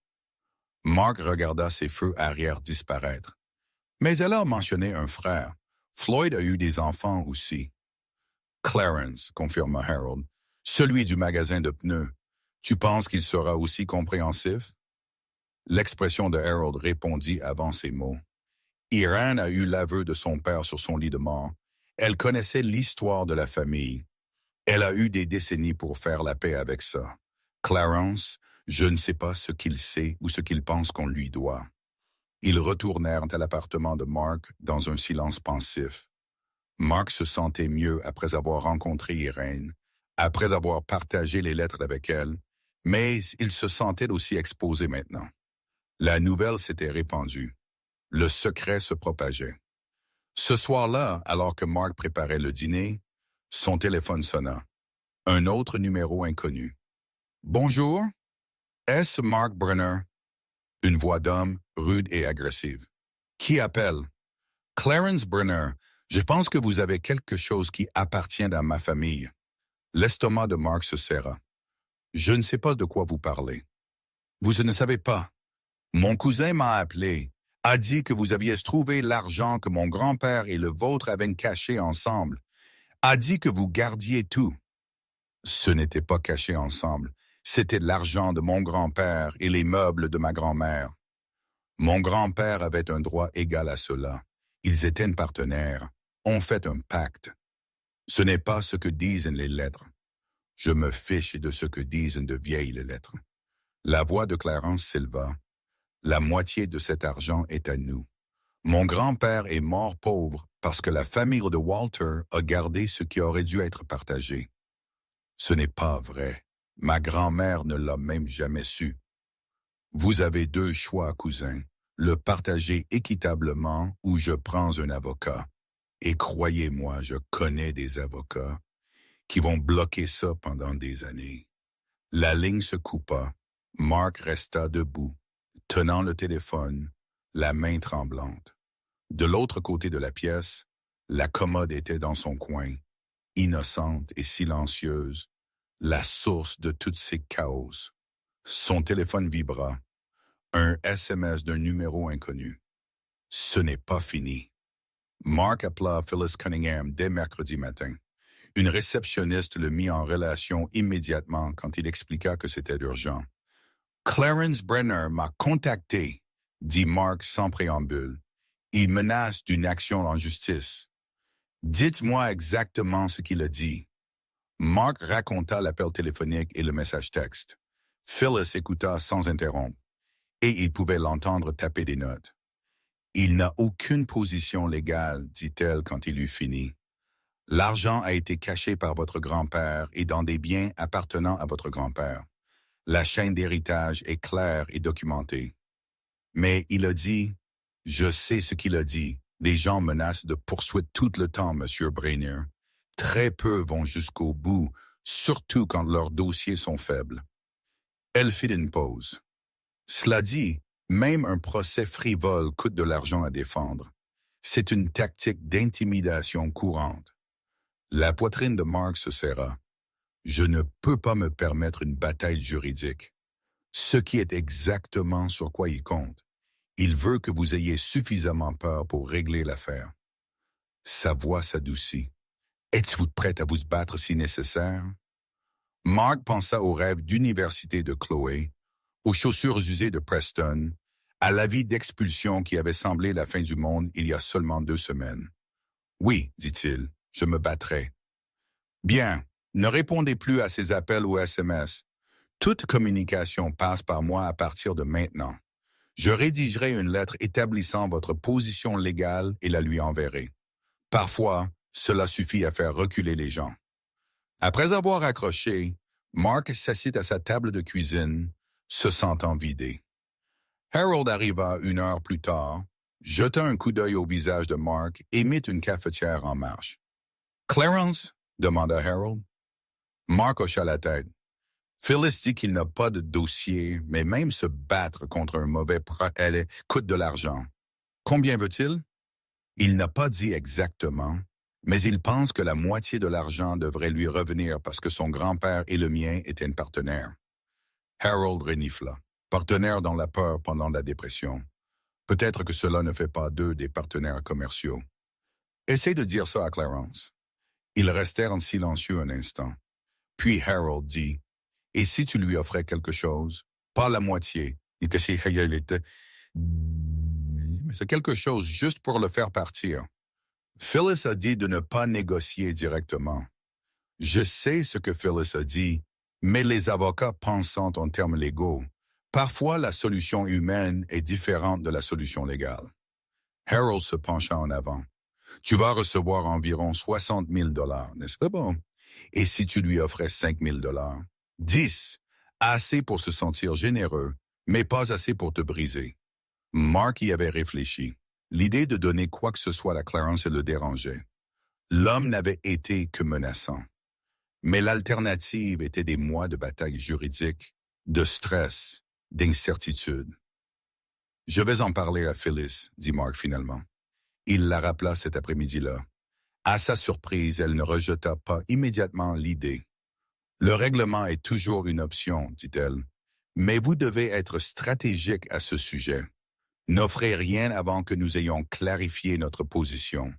Mark regarda ses feux arrière disparaître. « Mais elle a mentionné un frère. Floyd a eu des enfants aussi. »« Clarence, » confirma Harold, « celui du magasin de pneus. Tu penses qu'il sera aussi compréhensif? » L'expression de Harold répondit avant ces mots. Irène a eu l'aveu de son père sur son lit de mort. Elle connaissait l'histoire de la famille. Elle a eu des décennies pour faire la paix avec ça. Clarence, je ne sais pas ce qu'il sait ou ce qu'il pense qu'on lui doit. Ils retournèrent à l'appartement de Mark dans un silence pensif. Mark se sentait mieux après avoir rencontré Irène, après avoir partagé les lettres avec elle, mais il se sentait aussi exposé maintenant. La nouvelle s'était répandue. Le secret se propageait. Ce soir-là, alors que Mark préparait le dîner, son téléphone sonna. Un autre numéro inconnu. « Bonjour, est-ce Mark Brenner? » Une voix d'homme, rude et agressive. « Qui appelle? »« Clarence Brenner, je pense que vous avez quelque chose qui appartient à ma famille. » L'estomac de Mark se serra. « Je ne sais pas de quoi vous parlez. »« Vous ne savez pas. Mon cousin m'a appelé, a dit que vous aviez trouvé l'argent que mon grand-père et le vôtre avaient caché ensemble, a dit que vous gardiez tout. » Ce n'était pas caché ensemble. C'était l'argent de mon grand-père et les meubles de ma grand-mère. Mon grand-père avait un droit égal à cela. Ils étaient partenaires, ont fait un pacte. Ce n'est pas ce que disent les lettres. Je me fiche de ce que disent de vieilles lettres. La voix de Clarence s'éleva. La moitié de cet argent est à nous. Mon grand-père est mort pauvre parce que la famille de Walter a gardé ce qui aurait dû être partagé. Ce n'est pas vrai. Ma grand-mère ne l'a même jamais su. Vous avez deux choix, cousin. Le partager équitablement ou je prends un avocat. Et croyez-moi, je connais des avocats qui vont bloquer ça pendant des années. La ligne se coupa. Mark resta debout, tenant le téléphone, la main tremblante. De l'autre côté de la pièce, la commode était dans son coin, innocente et silencieuse, la source de toutes ces chaos. Son téléphone vibra. Un SMS d'un numéro inconnu. Ce n'est pas fini. Mark appela Phyllis Cunningham dès mercredi matin. Une réceptionniste le mit en relation immédiatement quand il expliqua que c'était urgent. « Clarence Brenner m'a contacté, » dit Mark sans préambule. « Il menace d'une action en justice. » « Dites-moi exactement ce qu'il a dit. » Mark raconta l'appel téléphonique et le message texte. Phyllis écouta sans interrompre, et il pouvait l'entendre taper des notes. « Il n'a aucune position légale, dit-elle quand il eut fini. L'argent a été caché par votre grand-père et dans des biens appartenant à votre grand-père. La chaîne d'héritage est claire et documentée. Mais il a dit, je sais ce qu'il a dit, les gens menacent de poursuites tout le temps, Monsieur Brenner. Très peu vont jusqu'au bout, surtout quand leurs dossiers sont faibles. » Elle fit une pause. Cela dit, même un procès frivole coûte de l'argent à défendre. C'est une tactique d'intimidation courante. La poitrine de Mark se serra. Je ne peux pas me permettre une bataille juridique. Ce qui est exactement sur quoi il compte. Il veut que vous ayez suffisamment peur pour régler l'affaire. Sa voix s'adoucit. Êtes-vous prête à vous battre si nécessaire? Mark pensa au rêve d'université de Chloé, aux chaussures usées de Preston, à la vie d'expulsion qui avait semblé la fin du monde il y a seulement 2 semaines. Oui, dit-il, je me battrai. Bien, ne répondez plus à ces appels ou SMS. Toute communication passe par moi à partir de maintenant. Je rédigerai une lettre établissant votre position légale et la lui enverrai. Parfois, cela suffit à faire reculer les gens. Après avoir accroché, Mark s'assit à sa table de cuisine, se sentant vidé. Harold arriva 1 heure plus tard, jeta un coup d'œil au visage de Mark et mit une cafetière en marche. Clarence? Demanda Harold. Mark hocha la tête. Phyllis dit qu'il n'a pas de dossier, mais même se battre contre un mauvais elle coûte de l'argent. Combien veut-il? Il n'a pas dit exactement, mais il pense que la moitié de l'argent devrait lui revenir parce que son grand-père et le mien étaient partenaires. Harold renifla. Partenaire dans la peur pendant la dépression. Peut-être que cela ne fait pas d'eux des partenaires commerciaux. Essaye de dire ça à Clarence. Ils restèrent en silencieux un instant. Puis Harold dit, « Et si tu lui offrais quelque chose? Pas la moitié. » Mais c'est quelque chose juste pour le faire partir. Phyllis a dit de ne pas négocier directement. Je sais ce que Phyllis a dit, mais les avocats pensant en termes légaux, parfois la solution humaine est différente de la solution légale. Harold se pencha en avant. Tu vas recevoir environ 60 000 $, n'est-ce pas bon? Et si tu lui offrais 5 000 $? 10, assez pour se sentir généreux, mais pas assez pour te briser. Mark y avait réfléchi. L'idée de donner quoi que ce soit à Clarence le dérangeait. L'homme n'avait été que menaçant. Mais l'alternative était des mois de bataille juridique, de stress, d'incertitude. « Je vais en parler à Phyllis, » dit Mark finalement. Il la rappela cet après-midi-là. À sa surprise, elle ne rejeta pas immédiatement l'idée. « Le règlement est toujours une option, dit-elle, mais vous devez être stratégique à ce sujet. N'offrez rien avant que nous ayons clarifié notre position.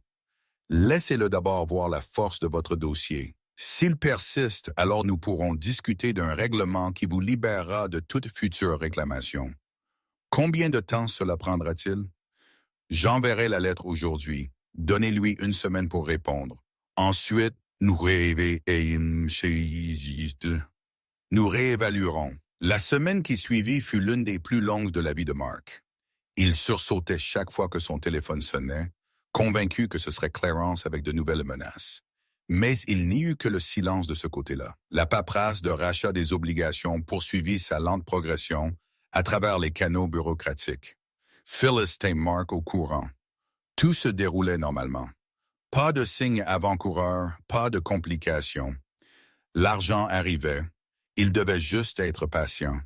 Laissez-le d'abord voir la force de votre dossier. S'il persiste, alors nous pourrons discuter d'un règlement qui vous libérera de toute future réclamation. Combien de temps cela prendra-t-il? J'enverrai la lettre aujourd'hui. Donnez-lui une semaine pour répondre. Ensuite, nous réévaluerons. La semaine qui suivit fut l'une des plus longues de la vie de Mark. Il sursautait chaque fois que son téléphone sonnait, convaincu que ce serait Clarence avec de nouvelles menaces. Mais il n'y eut que le silence de ce côté-là. La paperasse de rachat des obligations poursuivit sa lente progression à travers les canaux bureaucratiques. Phyllis tint Mark au courant. Tout se déroulait normalement. Pas de signes avant-coureurs, pas de complications. L'argent arrivait. Il devait juste être patient.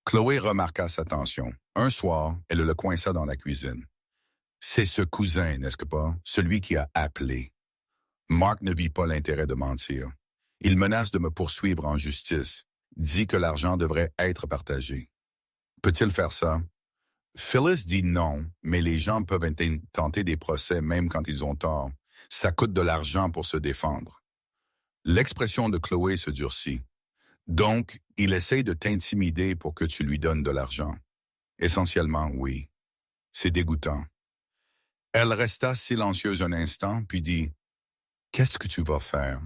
Chloé remarqua sa tension. Un soir, elle le coinça dans la cuisine. « C'est ce cousin, n'est-ce pas? Celui qui a appelé. » Mark ne vit pas l'intérêt de mentir. Il menace de me poursuivre en justice, dit que l'argent devrait être partagé. Peut-il faire ça? Phyllis dit non, mais les gens peuvent tenter des procès même quand ils ont tort. Ça coûte de l'argent pour se défendre. L'expression de Chloé se durcit. Donc, il essaye de t'intimider pour que tu lui donnes de l'argent. Essentiellement, oui. C'est dégoûtant. Elle resta silencieuse un instant, puis dit « Qu'est-ce que tu vas faire? »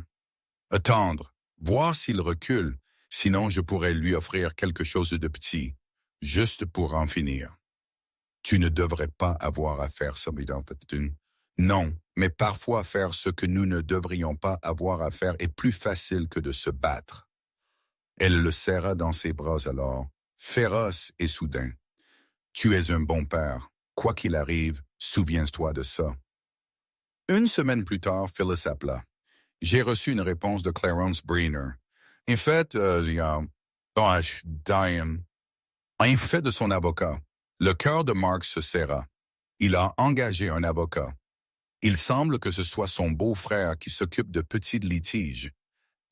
« Attendre, voir s'il recule, sinon je pourrais lui offrir quelque chose de petit, juste pour en finir. » Tu ne devrais pas avoir à faire ça, mesdames. Non, mais parfois faire ce que nous ne devrions pas avoir à faire est plus facile que de se battre. Elle le serra dans ses bras alors, féroce et soudain. Tu es un bon père. Quoi qu'il arrive, souviens-toi de ça. Une semaine plus tard, Phyllis appela. J'ai reçu une réponse de Clarence Breener. En fait, de son avocat. Le cœur de Mark se serra. Il a engagé un avocat. Il semble que ce soit son beau-frère qui s'occupe de petits litiges.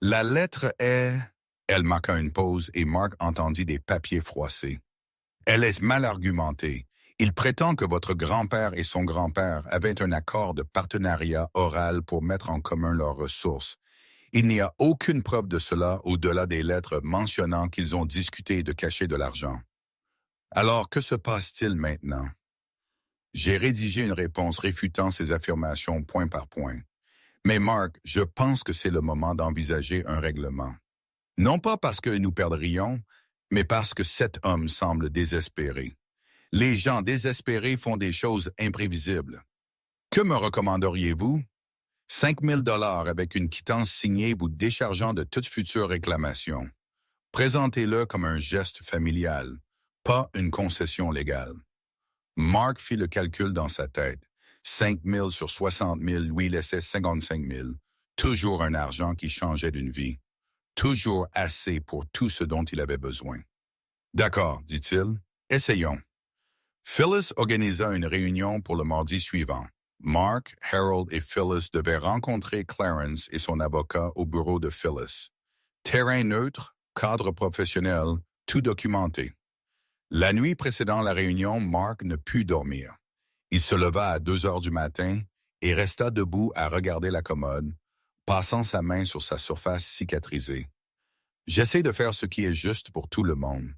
La lettre est... Elle marqua une pause et Mark entendit des papiers froissés. Elle est mal argumentée. Il prétend que votre grand-père et son grand-père avaient un accord de partenariat oral pour mettre en commun leurs ressources. Il n'y a aucune preuve de cela au-delà des lettres mentionnant qu'ils ont discuté de cacher de l'argent. Alors, que se passe-t-il maintenant? J'ai rédigé une réponse réfutant ces affirmations point par point. Mais Mark, je pense que c'est le moment d'envisager un règlement. Non pas parce que nous perdrions, mais parce que cet homme semble désespéré. Les gens désespérés font des choses imprévisibles. Que me recommanderiez-vous? 5 000 $ avec une quittance signée vous déchargeant de toute future réclamation. Présentez-le comme un geste familial, pas une concession légale. Mark fit le calcul dans sa tête. 5 000 sur 60 000 lui laissait 55 000. Toujours un argent qui changeait d'une vie. Toujours assez pour tout ce dont il avait besoin. D'accord, dit-il. Essayons. Phyllis organisa une réunion pour le mardi suivant. Mark, Harold et Phyllis devaient rencontrer Clarence et son avocat au bureau de Phyllis. Terrain neutre, cadre professionnel, tout documenté. La nuit précédant la réunion, Mark ne put dormir. Il se leva à 2 heures du matin et resta debout à regarder la commode, passant sa main sur sa surface cicatrisée. « J'essaie de faire ce qui est juste pour tout le monde. »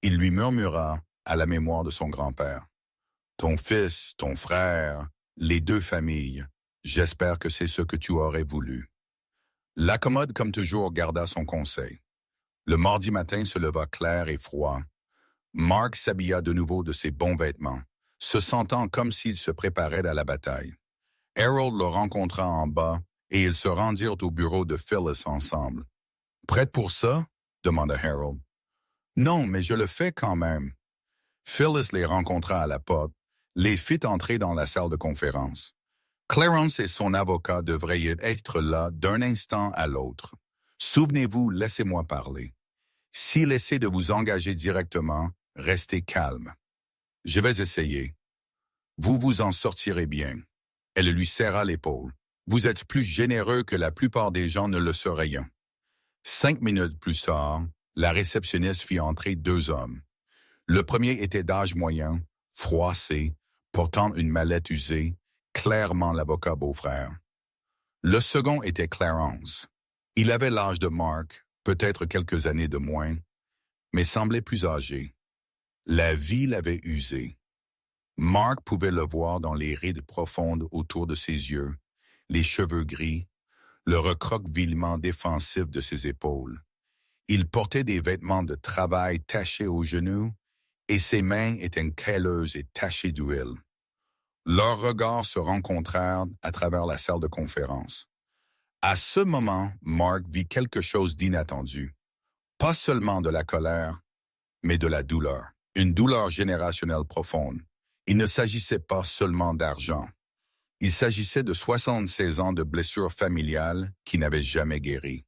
Il lui murmura à la mémoire de son grand-père. « Ton fils, ton frère, les 2 familles, j'espère que c'est ce que tu aurais voulu. » La commode, comme toujours, garda son conseil. Le mardi matin se leva clair et froid. Mark s'habilla de nouveau de ses bons vêtements, se sentant comme s'il se préparait à la bataille. Harold le rencontra en bas et ils se rendirent au bureau de Phyllis ensemble. « Prête pour ça? » demanda Harold. « Non, mais je le fais quand même. » Phyllis les rencontra à la porte, les fit entrer dans la salle de conférence. Clarence et son avocat devraient être là d'un instant à l'autre. Souvenez-vous, laissez-moi parler. S'il essaie de vous engager directement, restez calme. Je vais essayer. Vous vous en sortirez bien. Elle lui serra l'épaule. Vous êtes plus généreux que la plupart des gens ne le seraient. 5 minutes plus tard, la réceptionniste fit entrer 2 hommes. Le premier était d'âge moyen, froissé, portant une mallette usée, clairement l'avocat beau-frère. Le second était Clarence. Il avait l'âge de Mark, peut-être quelques années de moins, mais semblait plus âgé. La vie l'avait usé. Mark pouvait le voir dans les rides profondes autour de ses yeux, les cheveux gris, le recroquevillement défensif de ses épaules. Il portait des vêtements de travail tachés aux genoux et ses mains étaient calleuses et tachées d'huile. Leurs regards se rencontrèrent à travers la salle de conférence. À ce moment, Mark vit quelque chose d'inattendu. Pas seulement de la colère, mais de la douleur. Une douleur générationnelle profonde. Il ne s'agissait pas seulement d'argent. Il s'agissait de 76 ans de blessures familiales qui n'avaient jamais guéri.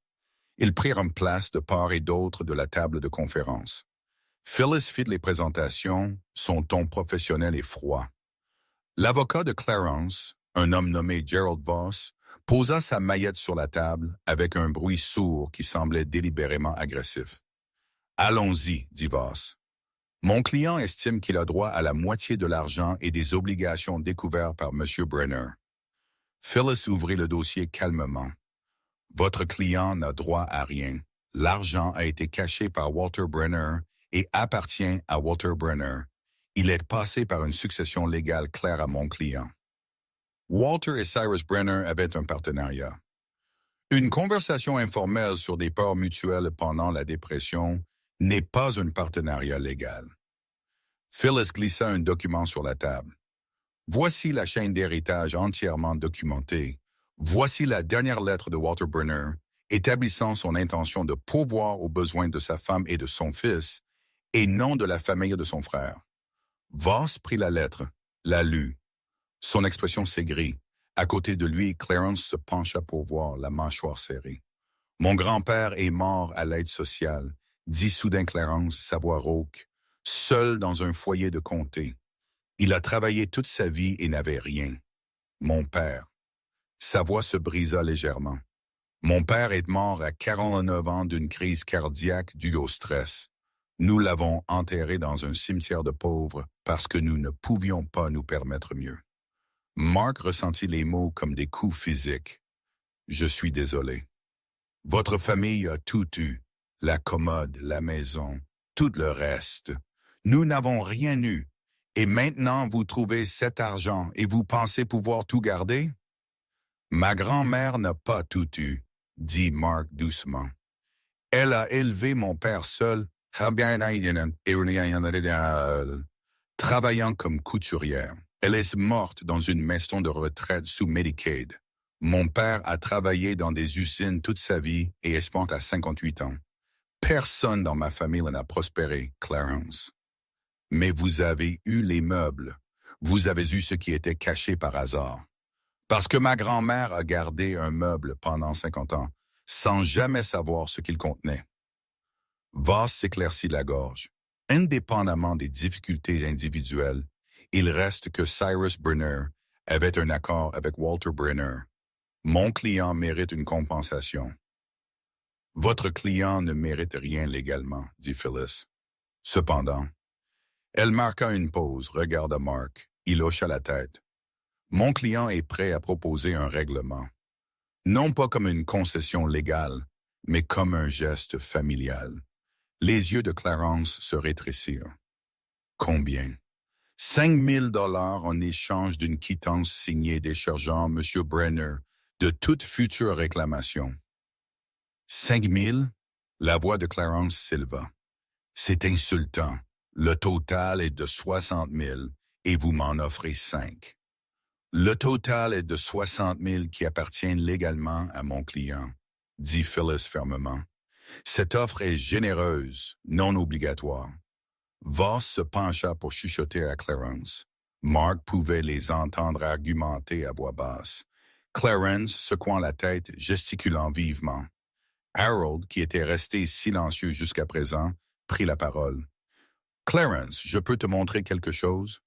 Ils prirent une place de part et d'autre de la table de conférence. Phyllis fit les présentations, son ton professionnel et froid. L'avocat de Clarence, un homme nommé Gerald Voss, posa sa maillette sur la table avec un bruit sourd qui semblait délibérément agressif. « Allons-y, dit Voss. Mon client estime qu'il a droit à la moitié de l'argent et des obligations découvertes par M. Brenner. » Phyllis ouvrit le dossier calmement. « Votre client n'a droit à rien. L'argent a été caché par Walter Brenner et appartient à Walter Brenner. Il est passé par une succession légale claire à mon client. » Walter et Cyrus Brenner avaient un partenariat. Une conversation informelle sur des peurs mutuelles pendant la dépression n'est pas un partenariat légal. Phyllis glissa un document sur la table. Voici la chaîne d'héritage entièrement documentée. Voici la dernière lettre de Walter Brenner, établissant son intention de pourvoir aux besoins de sa femme et de son fils, et non de la famille de son frère. Voss prit la lettre, la lut. Son expression s'aigrit. À côté de lui, Clarence se pencha pour voir, la mâchoire serrée. « Mon grand-père est mort à l'aide sociale, » dit soudain Clarence, sa voix rauque, seul dans un foyer de comté. Il a travaillé toute sa vie et n'avait rien. Mon père. Sa voix se brisa légèrement. Mon père est mort à 49 ans d'une crise cardiaque due au stress. Nous l'avons enterré dans un cimetière de pauvres parce que nous ne pouvions pas nous permettre mieux. Mark ressentit les mots comme des coups physiques. Je suis désolé. Votre famille a tout eu. La commode, la maison, tout le reste. Nous n'avons rien eu. Et maintenant, vous trouvez cet argent et vous pensez pouvoir tout garder? Ma grand-mère n'a pas tout eu, dit Mark doucement. Elle a élevé mon père seul, travaillant comme couturière. Elle est morte dans une maison de retraite sous Medicaid. Mon père a travaillé dans des usines toute sa vie et est mort à 58 ans. Personne dans ma famille n'a prospéré, Clarence. Mais vous avez eu les meubles. Vous avez eu ce qui était caché par hasard. Parce que ma grand-mère a gardé un meuble pendant 50 ans, sans jamais savoir ce qu'il contenait. Voss s'éclaircit la gorge. Indépendamment des difficultés individuelles, il reste que Cyrus Brenner avait un accord avec Walter Brenner. Mon client mérite une compensation. Votre client ne mérite rien légalement, dit Phyllis. Cependant, elle marqua une pause, regarda Mark. Il hocha la tête. Mon client est prêt à proposer un règlement. Non pas comme une concession légale, mais comme un geste familial. Les yeux de Clarence se rétrécirent. Combien? 5 000 $ en échange d'une quittance signée déchargeant M. Brenner de toute future réclamation. 5 000? La voix de Clarence s'éleva. C'est insultant. Le total est de 60 000 et vous m'en offrez 5. Le total est de 60 000 qui appartiennent légalement à mon client, dit Phyllis fermement. Cette offre est généreuse, non obligatoire. Voss se pencha pour chuchoter à Clarence. Mark pouvait les entendre argumenter à voix basse. Clarence, secouant la tête, gesticulant vivement. Harold, qui était resté silencieux jusqu'à présent, prit la parole. « Clarence, je peux te montrer quelque chose? »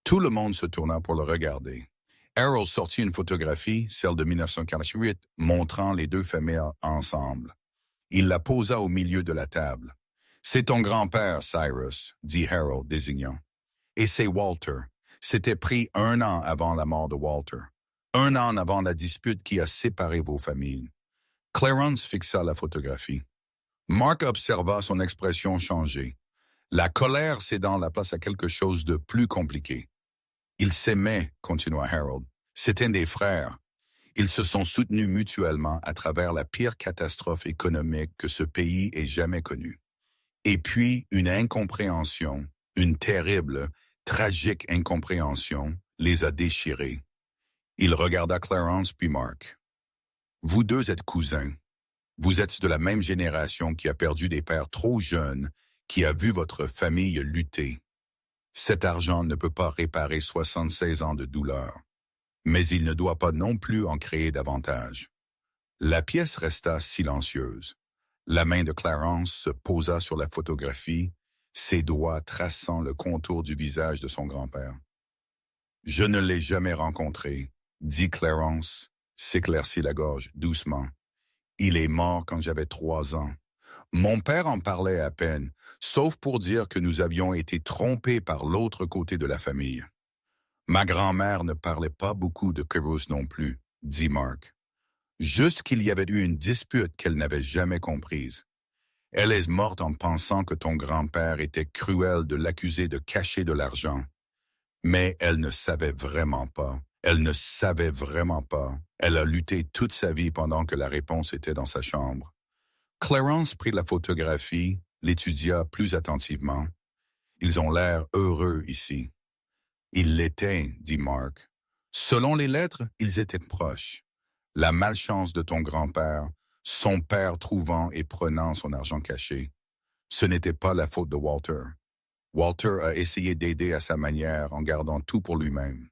Tout le monde se tourna pour le regarder. Harold sortit une photographie, celle de 1948, montrant les deux familles ensemble. Il la posa au milieu de la table. « C'est ton grand-père, Cyrus, » dit Harold, désignant. « Et c'est Walter. C'était pris 1 an avant la mort de Walter. 1 an avant la dispute qui a séparé vos familles. » Clarence fixa la photographie. Mark observa son expression changer. La colère cédant la place à quelque chose de plus compliqué. « Ils s'aimaient, » continua Harold. « C'étaient des frères. Ils se sont soutenus mutuellement à travers la pire catastrophe économique que ce pays ait jamais connue. Et puis, une incompréhension, une terrible, tragique incompréhension, les a déchirés. » Il regarda Clarence puis Mark. « Vous deux êtes cousins. Vous êtes de la même génération qui a perdu des pères trop jeunes, qui a vu votre famille lutter. Cet argent ne peut pas réparer 76 ans de douleur, mais il ne doit pas non plus en créer davantage. » La pièce resta silencieuse. La main de Clarence se posa sur la photographie, ses doigts traçant le contour du visage de son grand-père. « Je ne l'ai jamais rencontré, » dit Clarence, s'éclaircit la gorge doucement. « Il est mort quand j'avais 3 ans. Mon père en parlait à peine, sauf pour dire que nous avions été trompés par l'autre côté de la famille. Ma grand-mère ne parlait pas beaucoup de Kyrus non plus, » dit Mark. Juste qu'il y avait eu une dispute qu'elle n'avait jamais comprise. Elle est morte en pensant que ton grand-père était cruel de l'accuser de cacher de l'argent. Mais elle ne savait vraiment pas. Elle ne savait vraiment pas. Elle a lutté toute sa vie pendant que la réponse était dans sa chambre. Clarence prit la photographie, l'étudia plus attentivement. Ils ont l'air heureux ici. Ils l'étaient, dit Mark. Selon les lettres, ils étaient proches. La malchance de ton grand-père, son père trouvant et prenant son argent caché. Ce n'était pas la faute de Walter. Walter a essayé d'aider à sa manière en gardant tout pour lui-même,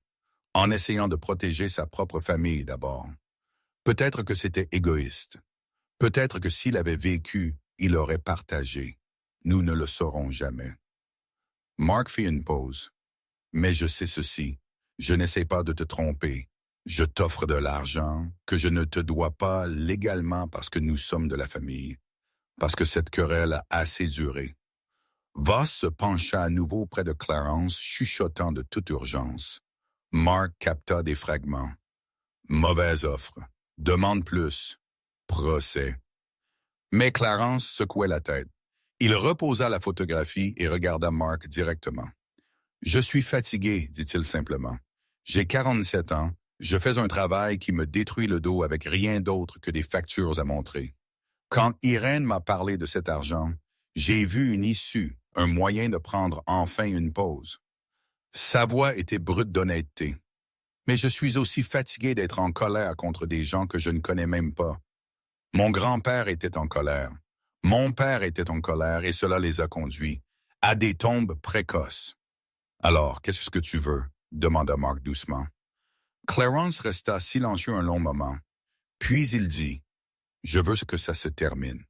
en essayant de protéger sa propre famille d'abord. Peut-être que c'était égoïste. Peut-être que s'il avait vécu, il aurait partagé. Nous ne le saurons jamais. Mark fit une pause. Mais je sais ceci. Je n'essaie pas de te tromper. Je t'offre de l'argent que je ne te dois pas légalement parce que nous sommes de la famille, parce que cette querelle a assez duré. » Voss se pencha à nouveau près de Clarence, chuchotant de toute urgence. Mark capta des fragments. « Mauvaise offre. Demande plus. Procès. » Mais Clarence secouait la tête. Il reposa la photographie et regarda Mark directement. « Je suis fatigué, dit-il simplement. J'ai 47 ans. Je fais un travail qui me détruit le dos avec rien d'autre que des factures à montrer. Quand Irène m'a parlé de cet argent, j'ai vu une issue, un moyen de prendre enfin une pause. Sa voix était brute d'honnêteté. Mais je suis aussi fatigué d'être en colère contre des gens que je ne connais même pas. Mon grand-père était en colère. Mon père était en colère et cela les a conduits à des tombes précoces. « Alors, qu'est-ce que tu veux? » demanda Mark doucement. Clarence resta silencieux un long moment. Puis il dit, « Je veux que ça se termine. »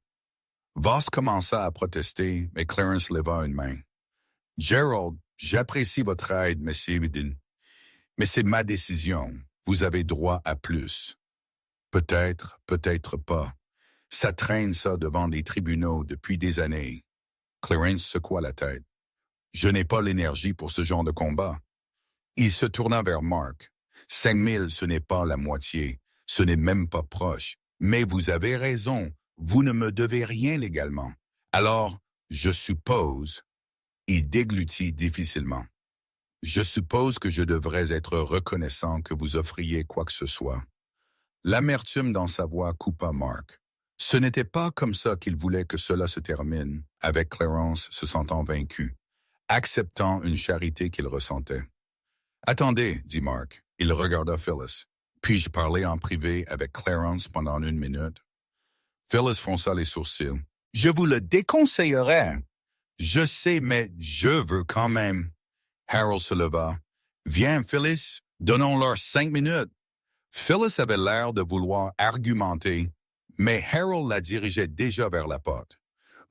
Voss commença à protester, mais Clarence leva une main. « Gerald, j'apprécie votre aide, Monsieur Eden, mais c'est ma décision. Vous avez droit à plus. » Peut-être, peut-être pas. Ça traîne ça devant les tribunaux depuis des années. Clarence secoua la tête. « Je n'ai pas l'énergie pour ce genre de combat. » Il se tourna vers Mark. « 5000, ce n'est pas la moitié. Ce n'est même pas proche. Mais vous avez raison. Vous ne me devez rien légalement. Alors, je suppose... » Il déglutit difficilement. « Je suppose que je devrais être reconnaissant que vous offriez quoi que ce soit. » L'amertume dans sa voix coupa Mark. Ce n'était pas comme ça qu'il voulait que cela se termine, avec Clarence se sentant vaincu, acceptant une charité qu'il ressentait. « Attendez, dit Mark. Il regarda Phyllis. Puis-je parler en privé avec Clarence pendant 1 minute? Phyllis fronça les sourcils. « Je vous le déconseillerais. »« Je sais, mais je veux quand même. » Harold se leva. « Viens, Phyllis, donnons-leur 5 minutes. » Phyllis avait l'air de vouloir argumenter, mais Harold la dirigeait déjà vers la porte.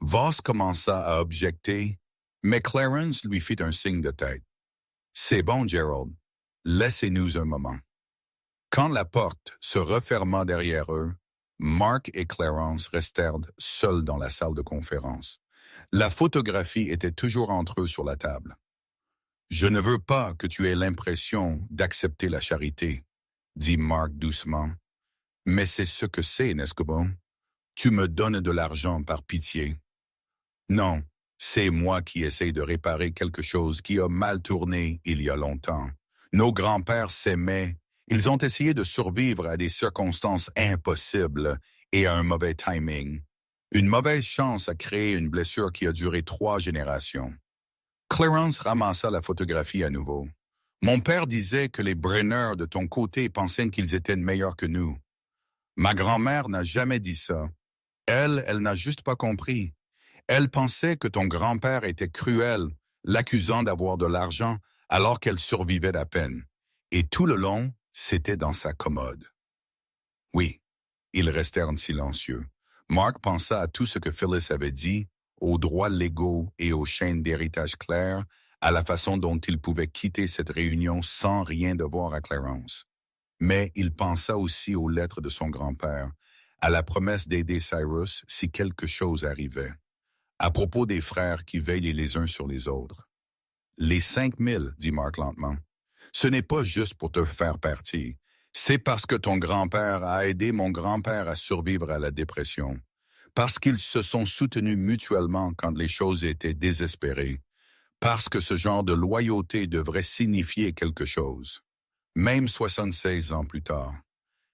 Voss commença à objecter, mais Clarence lui fit un signe de tête. « C'est bon, Gerald. Laissez-nous un moment. » Quand la porte se referma derrière eux, Mark et Clarence restèrent seuls dans la salle de conférence. La photographie était toujours entre eux sur la table. « Je ne veux pas que tu aies l'impression d'accepter la charité, » dit Mark doucement. « Mais c'est ce que c'est, n'est-ce que bon? Tu me donnes de l'argent par pitié. » « Non, c'est moi qui essaye de réparer quelque chose qui a mal tourné il y a longtemps. Nos grands-pères s'aimaient. Ils ont essayé de survivre à des circonstances impossibles et à un mauvais timing. Une mauvaise chance a créé une blessure qui a duré 3 générations. » Clarence ramassa la photographie à nouveau. « Mon père disait que les Brenner de ton côté pensaient qu'ils étaient meilleurs que nous. Ma grand-mère n'a jamais dit ça. Elle n'a juste pas compris. Elle pensait que ton grand-père était cruel, l'accusant d'avoir de l'argent alors qu'elle survivait à peine. Et tout le long, c'était dans sa commode. » Oui, ils restèrent silencieux. Mark pensa à tout ce que Phyllis avait dit, aux droits légaux et aux chaînes d'héritage claires, à la façon dont il pouvait quitter cette réunion sans rien devoir à Clarence. Mais il pensa aussi aux lettres de son grand-père, à la promesse d'aider Cyrus si quelque chose arrivait. À propos des frères qui veillent les uns sur les autres. « Les 5000, dit Mark lentement, ce n'est pas juste pour te faire partie. C'est parce que ton grand-père a aidé mon grand-père à survivre à la dépression. Parce qu'ils se sont soutenus mutuellement quand les choses étaient désespérées. Parce que ce genre de loyauté devrait signifier quelque chose. » Même 76 ans plus tard,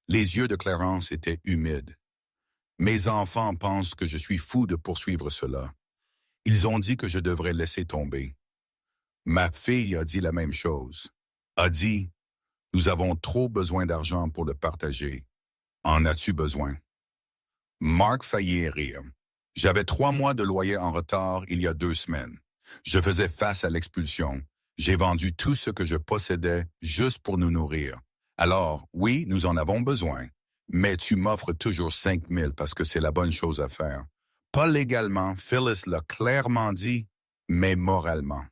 les yeux de Clarence étaient humides. « Mes enfants pensent que je suis fou de poursuivre cela. Ils ont dit que je devrais laisser tomber. Ma fille a dit la même chose. A dit, nous avons trop besoin d'argent pour le partager. En as-tu besoin? » Mark faillit rire. « J'avais 3 mois de loyer en retard il y a 2 semaines. Je faisais face à l'expulsion. J'ai vendu tout ce que je possédais juste pour nous nourrir. Alors, oui, nous en avons besoin. Mais tu m'offres toujours 5000 parce que c'est la bonne chose à faire. Pas légalement, Phyllis l'a clairement dit, mais moralement. »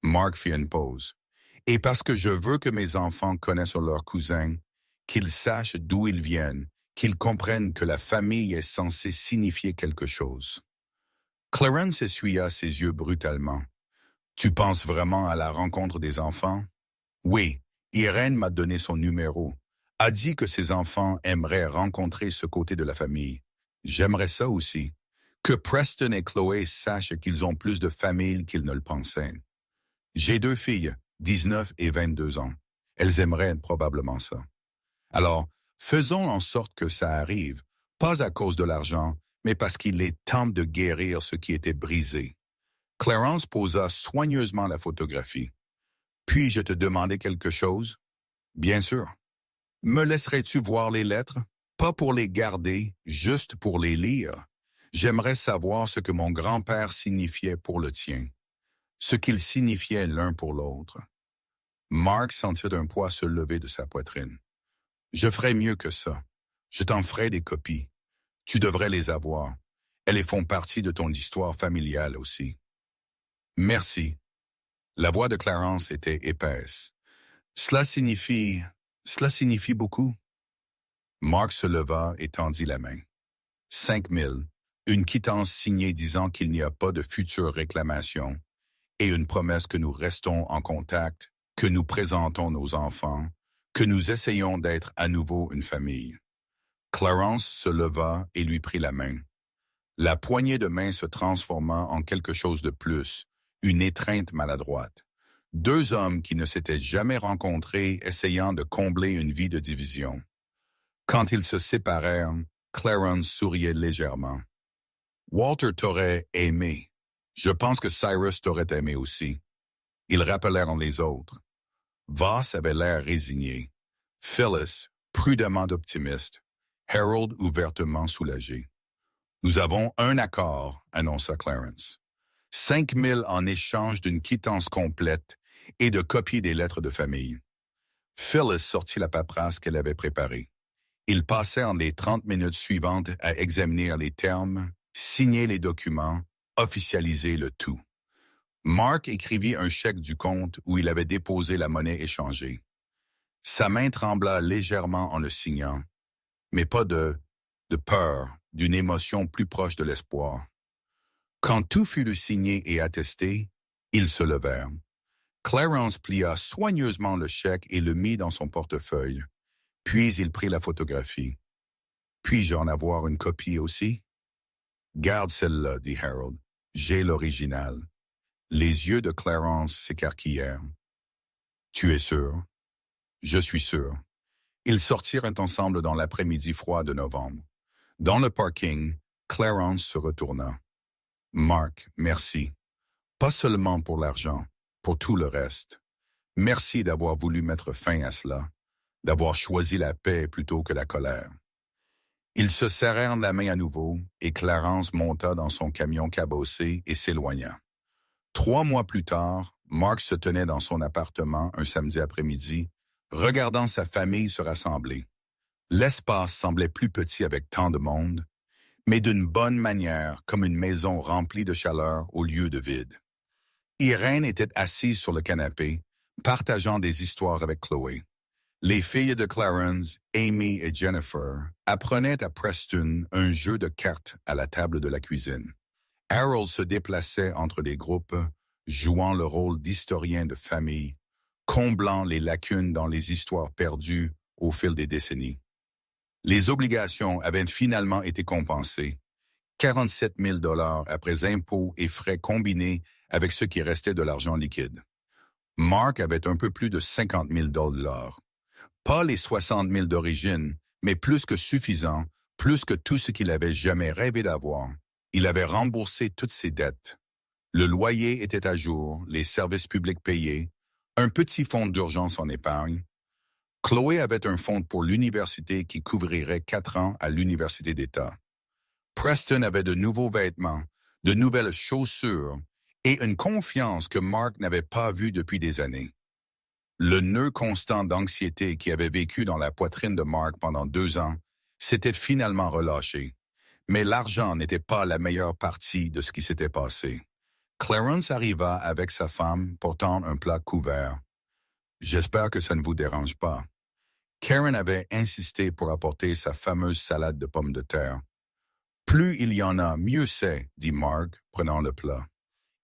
Mark fit une pause. « Et parce que je veux que mes enfants connaissent leurs cousins, qu'ils sachent d'où ils viennent, qu'ils comprennent que la famille est censée signifier quelque chose. » Clarence essuya ses yeux brutalement. « Tu penses vraiment à la rencontre des enfants? » « Oui, Irène m'a donné son numéro. A dit que ses enfants aimeraient rencontrer ce côté de la famille. J'aimerais ça aussi. Que Preston et Chloé sachent qu'ils ont plus de famille qu'ils ne le pensaient. J'ai 2 filles, 19 et 22 ans. Elles aimeraient probablement ça. Alors, faisons en sorte que ça arrive, pas à cause de l'argent, mais parce qu'il est temps de guérir ce qui était brisé. » Clarence posa soigneusement la photographie. « Puis-je te demander quelque chose? »« Bien sûr. »« Me laisserais-tu voir les lettres? Pas pour les garder, juste pour les lire. J'aimerais savoir ce que mon grand-père signifiait pour le tien. Ce qu'ils signifiaient l'un pour l'autre. » Mark sentit un poids se lever de sa poitrine. Je ferai mieux que ça. Je t'en ferai des copies. Tu devrais les avoir. Elles font partie de ton histoire familiale aussi. Merci. La voix de Clarence était épaisse. Cela signifie beaucoup. Mark se leva et tendit la main. 5 000, une quittance signée disant qu'il n'y a pas de future réclamation, et une promesse que nous restons en contact, que nous présentons nos enfants, que nous essayons d'être à nouveau une famille. Clarence se leva et lui prit la main. La poignée de main se transforma en quelque chose de plus, une étreinte maladroite. Deux hommes qui ne s'étaient jamais rencontrés essayant de combler une vie de division. Quand ils se séparèrent, Clarence souriait légèrement. Walter t'aurait aimé. Je pense que Cyrus t'aurait aimé aussi. Ils rappelèrent les autres. Voss avait l'air résigné. Phyllis, prudemment optimiste. Harold ouvertement soulagé. Nous avons un accord, annonça Clarence. 5 000 en échange d'une quittance complète et de copies des lettres de famille. Phyllis sortit la paperasse qu'elle avait préparée. Ils passèrent les 30 minutes suivantes à examiner les termes, signer les documents, officialiser le tout. Mark écrivit un chèque du compte où il avait déposé la monnaie échangée. Sa main trembla légèrement en le signant, mais pas de peur, d'une émotion plus proche de l'espoir. Quand tout fut signé et attesté, ils se levèrent. Clarence plia soigneusement le chèque et le mit dans son portefeuille. Puis il prit la photographie. Puis-je en avoir une copie aussi? Garde celle-là, dit Harold. J'ai l'original. Les yeux de Clarence s'écarquillèrent. Tu es sûr? Je suis sûr. Ils sortirent ensemble dans l'après-midi froid de novembre. Dans le parking, Clarence se retourna. Mark, merci. Pas seulement pour l'argent, pour tout le reste. Merci d'avoir voulu mettre fin à cela, d'avoir choisi la paix plutôt que la colère. Ils se serrèrent la main à nouveau et Clarence monta dans son camion cabossé et s'éloigna. 3 mois plus tard, Mark se tenait dans son appartement un samedi après-midi, regardant sa famille se rassembler. L'espace semblait plus petit avec tant de monde, mais d'une bonne manière, comme une maison remplie de chaleur au lieu de vide. Irène était assise sur le canapé, partageant des histoires avec Chloé. Les filles de Clarence, Amy et Jennifer, apprenaient à Preston un jeu de cartes à la table de la cuisine. Harold se déplaçait entre les groupes, jouant le rôle d'historien de famille, comblant les lacunes dans les histoires perdues au fil des décennies. Les obligations avaient finalement été compensées. 47 000 $ après impôts et frais combinés avec ce qui restait de l'argent liquide. Mark avait un peu plus de 50 000 $. Pas les 60 000 d'origine, mais plus que suffisant, plus que tout ce qu'il avait jamais rêvé d'avoir. Il avait remboursé toutes ses dettes. Le loyer était à jour, les services publics payés, un petit fonds d'urgence en épargne. Chloé avait un fonds pour l'université qui couvrirait 4 ans à l'université d'État. Preston avait de nouveaux vêtements, de nouvelles chaussures et une confiance que Mark n'avait pas vue depuis des années. Le nœud constant d'anxiété qui avait vécu dans la poitrine de Mark pendant 2 ans s'était finalement relâché. Mais l'argent n'était pas la meilleure partie de ce qui s'était passé. Clarence arriva avec sa femme portant un plat couvert. « J'espère que ça ne vous dérange pas. » Karen avait insisté pour apporter sa fameuse salade de pommes de terre. « Plus il y en a, mieux c'est, » dit Mark, prenant le plat.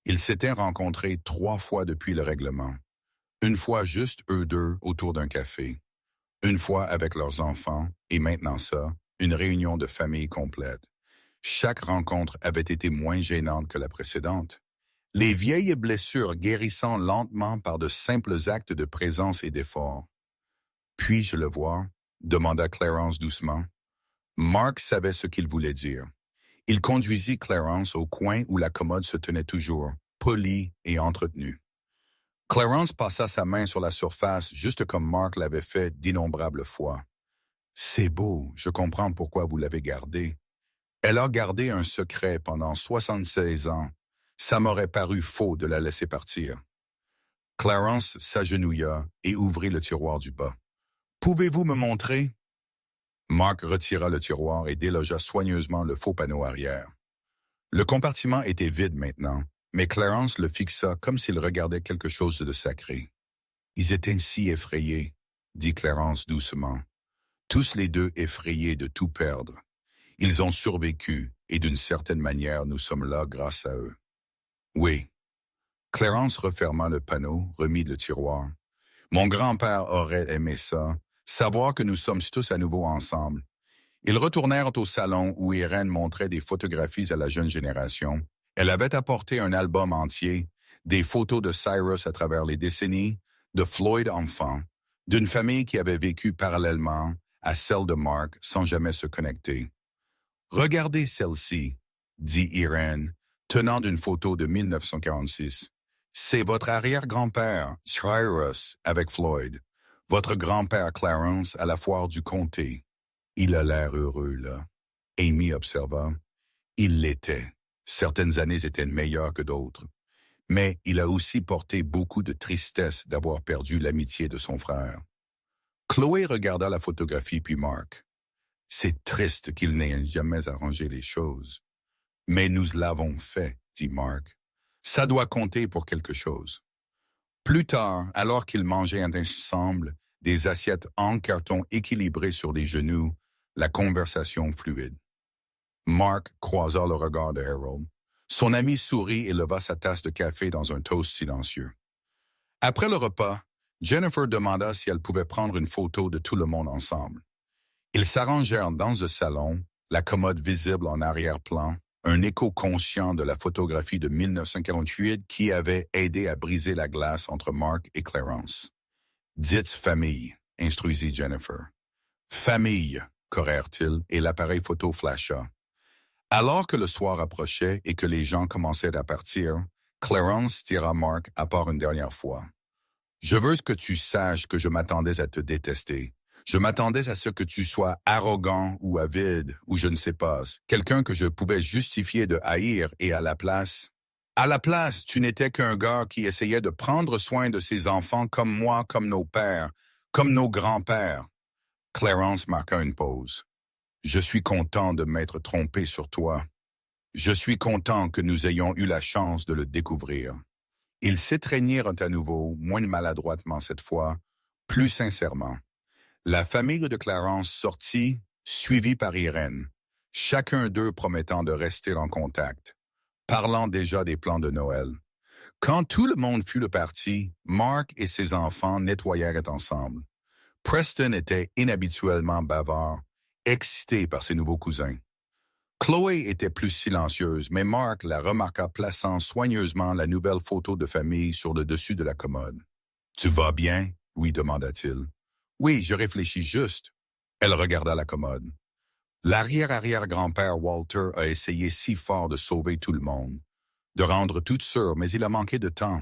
Ils s'étaient rencontrés 3 fois depuis le règlement. Une fois juste eux deux autour d'un café. Une fois avec leurs enfants, et maintenant ça, une réunion de famille complète. Chaque rencontre avait été moins gênante que la précédente. Les vieilles blessures guérissant lentement par de simples actes de présence et d'effort. « Puis-je le voir ?» demanda Clarence doucement. Mark savait ce qu'il voulait dire. Il conduisit Clarence au coin où la commode se tenait toujours, polie et entretenue. Clarence passa sa main sur la surface juste comme Mark l'avait fait d'innombrables fois. « C'est beau, je comprends pourquoi vous l'avez gardé. Elle a gardé un secret pendant 76 ans. Ça m'aurait paru faux de la laisser partir. » Clarence s'agenouilla et ouvrit le tiroir du bas. « Pouvez-vous me montrer? » Mark retira le tiroir et délogea soigneusement le faux panneau arrière. Le compartiment était vide maintenant, mais Clarence le fixa comme s'il regardait quelque chose de sacré. « Ils étaient si effrayés, » dit Clarence doucement. « Tous les deux effrayés de tout perdre. Ils ont survécu, et d'une certaine manière, nous sommes là grâce à eux. » « Oui. » Clarence referma le panneau, remit le tiroir. « Mon grand-père aurait aimé ça, savoir que nous sommes tous à nouveau ensemble. » Ils retournèrent au salon où Irène montrait des photographies à la jeune génération. Elle avait apporté un album entier, des photos de Cyrus à travers les décennies, de Floyd enfant, d'une famille qui avait vécu parallèlement à celle de Mark sans jamais se connecter. « Regardez celle-ci, » dit Irène, tenant d'une photo de 1946. « C'est votre arrière-grand-père, Cyrus, avec Floyd, votre grand-père Clarence à la foire du comté. Il a l'air heureux, là. » Amy observa. Il l'était. Certaines années étaient meilleures que d'autres. Mais il a aussi porté beaucoup de tristesse d'avoir perdu l'amitié de son frère. Chloé regarda la photographie puis Mark. « C'est triste qu'il n'ait jamais arrangé les choses. »« Mais nous l'avons fait, » dit Mark. « Ça doit compter pour quelque chose. » Plus tard, alors qu'ils mangeaient ensemble, des assiettes en carton équilibrées sur les genoux, la conversation fluide. Mark croisa le regard de Harold. Son ami sourit et leva sa tasse de café dans un toast silencieux. Après le repas, Jennifer demanda si elle pouvait prendre une photo de tout le monde ensemble. Ils s'arrangèrent dans le salon, la commode visible en arrière-plan, un écho conscient de la photographie de 1948 qui avait aidé à briser la glace entre Mark et Clarence. « Dites famille », instruisit Jennifer. « Famille », corrèrent-ils, et l'appareil photo flasha. Alors que le soir approchait et que les gens commençaient à partir, Clarence tira Mark à part une dernière fois. « Je veux que tu saches que je m'attendais à te détester. Je m'attendais à ce que tu sois arrogant ou avide, ou je ne sais pas, quelqu'un que je pouvais justifier de haïr et à la place, tu n'étais qu'un gars qui essayait de prendre soin de ses enfants comme moi, comme nos pères, comme nos grands-pères. » Clarence marqua une pause. « Je suis content de m'être trompé sur toi. Je suis content que nous ayons eu la chance de le découvrir. » Ils s'étreignirent à nouveau, moins maladroitement cette fois, plus sincèrement. La famille de Clarence sortit, suivie par Irène, chacun d'eux promettant de rester en contact, parlant déjà des plans de Noël. Quand tout le monde fut parti, Mark et ses enfants nettoyèrent ensemble. Preston était inhabituellement bavard, excité par ses nouveaux cousins. Chloé était plus silencieuse, mais Mark la remarqua plaçant soigneusement la nouvelle photo de famille sur le dessus de la commode. « Tu vas bien? » lui demanda-t-il. « Oui, je réfléchis juste. » Elle regarda la commode. L'arrière-arrière-grand-père Walter a essayé si fort de sauver tout le monde, de rendre tout sûr, mais il a manqué de temps.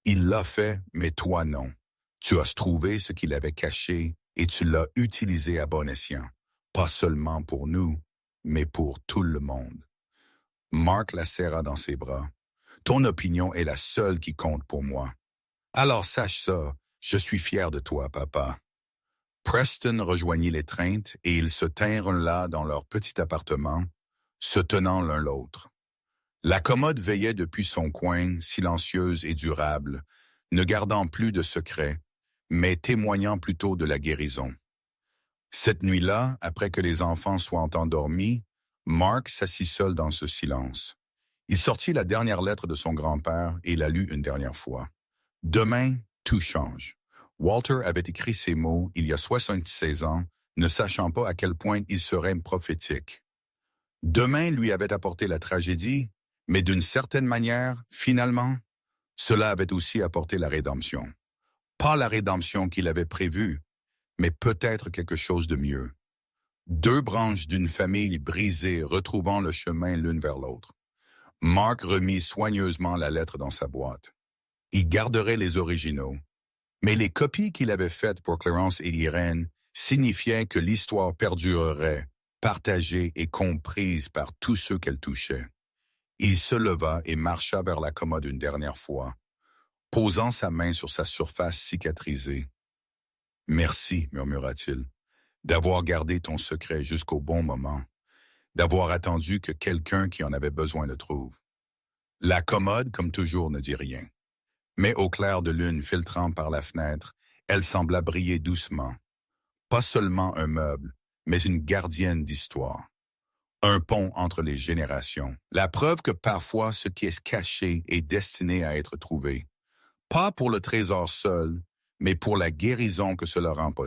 Il l'a fait, mais toi non. Tu as trouvé ce qu'il avait caché et tu l'as utilisé à bon escient, pas seulement pour nous, mais pour tout le monde. Mark la serra dans ses bras. Ton opinion est la seule qui compte pour moi. Alors sache ça, je suis fier de toi, papa. Preston rejoignit l'étreinte et ils se tinrent là dans leur petit appartement, se tenant l'un l'autre. La commode veillait depuis son coin, silencieuse et durable, ne gardant plus de secrets, mais témoignant plutôt de la guérison. Cette nuit-là, après que les enfants soient endormis, Mark s'assit seul dans ce silence. Il sortit la dernière lettre de son grand-père et la lut une dernière fois. « Demain, tout change. » Walter avait écrit ces mots il y a 76 ans, ne sachant pas à quel point ils seraient prophétiques. Demain lui avait apporté la tragédie, mais d'une certaine manière, finalement, cela avait aussi apporté la rédemption. Pas la rédemption qu'il avait prévue, mais peut-être quelque chose de mieux. Deux branches d'une famille brisée retrouvant le chemin l'une vers l'autre. Mark remit soigneusement la lettre dans sa boîte. Il garderait les originaux. Mais les copies qu'il avait faites pour Clarence et Irène signifiaient que l'histoire perdurerait, partagée et comprise par tous ceux qu'elle touchait. Il se leva et marcha vers la commode une dernière fois. posant sa main sur sa surface cicatrisée. « Merci, murmura-t-il, d'avoir gardé ton secret jusqu'au bon moment, d'avoir attendu que quelqu'un qui en avait besoin le trouve. » La commode, comme toujours, ne dit rien. Mais au clair de lune filtrant par la fenêtre, elle sembla briller doucement. Pas seulement un meuble, mais une gardienne d'histoire. Un pont entre les générations. La preuve que parfois ce qui est caché est destiné à être trouvé. Pas pour le trésor seul, mais pour la guérison que cela rend possible.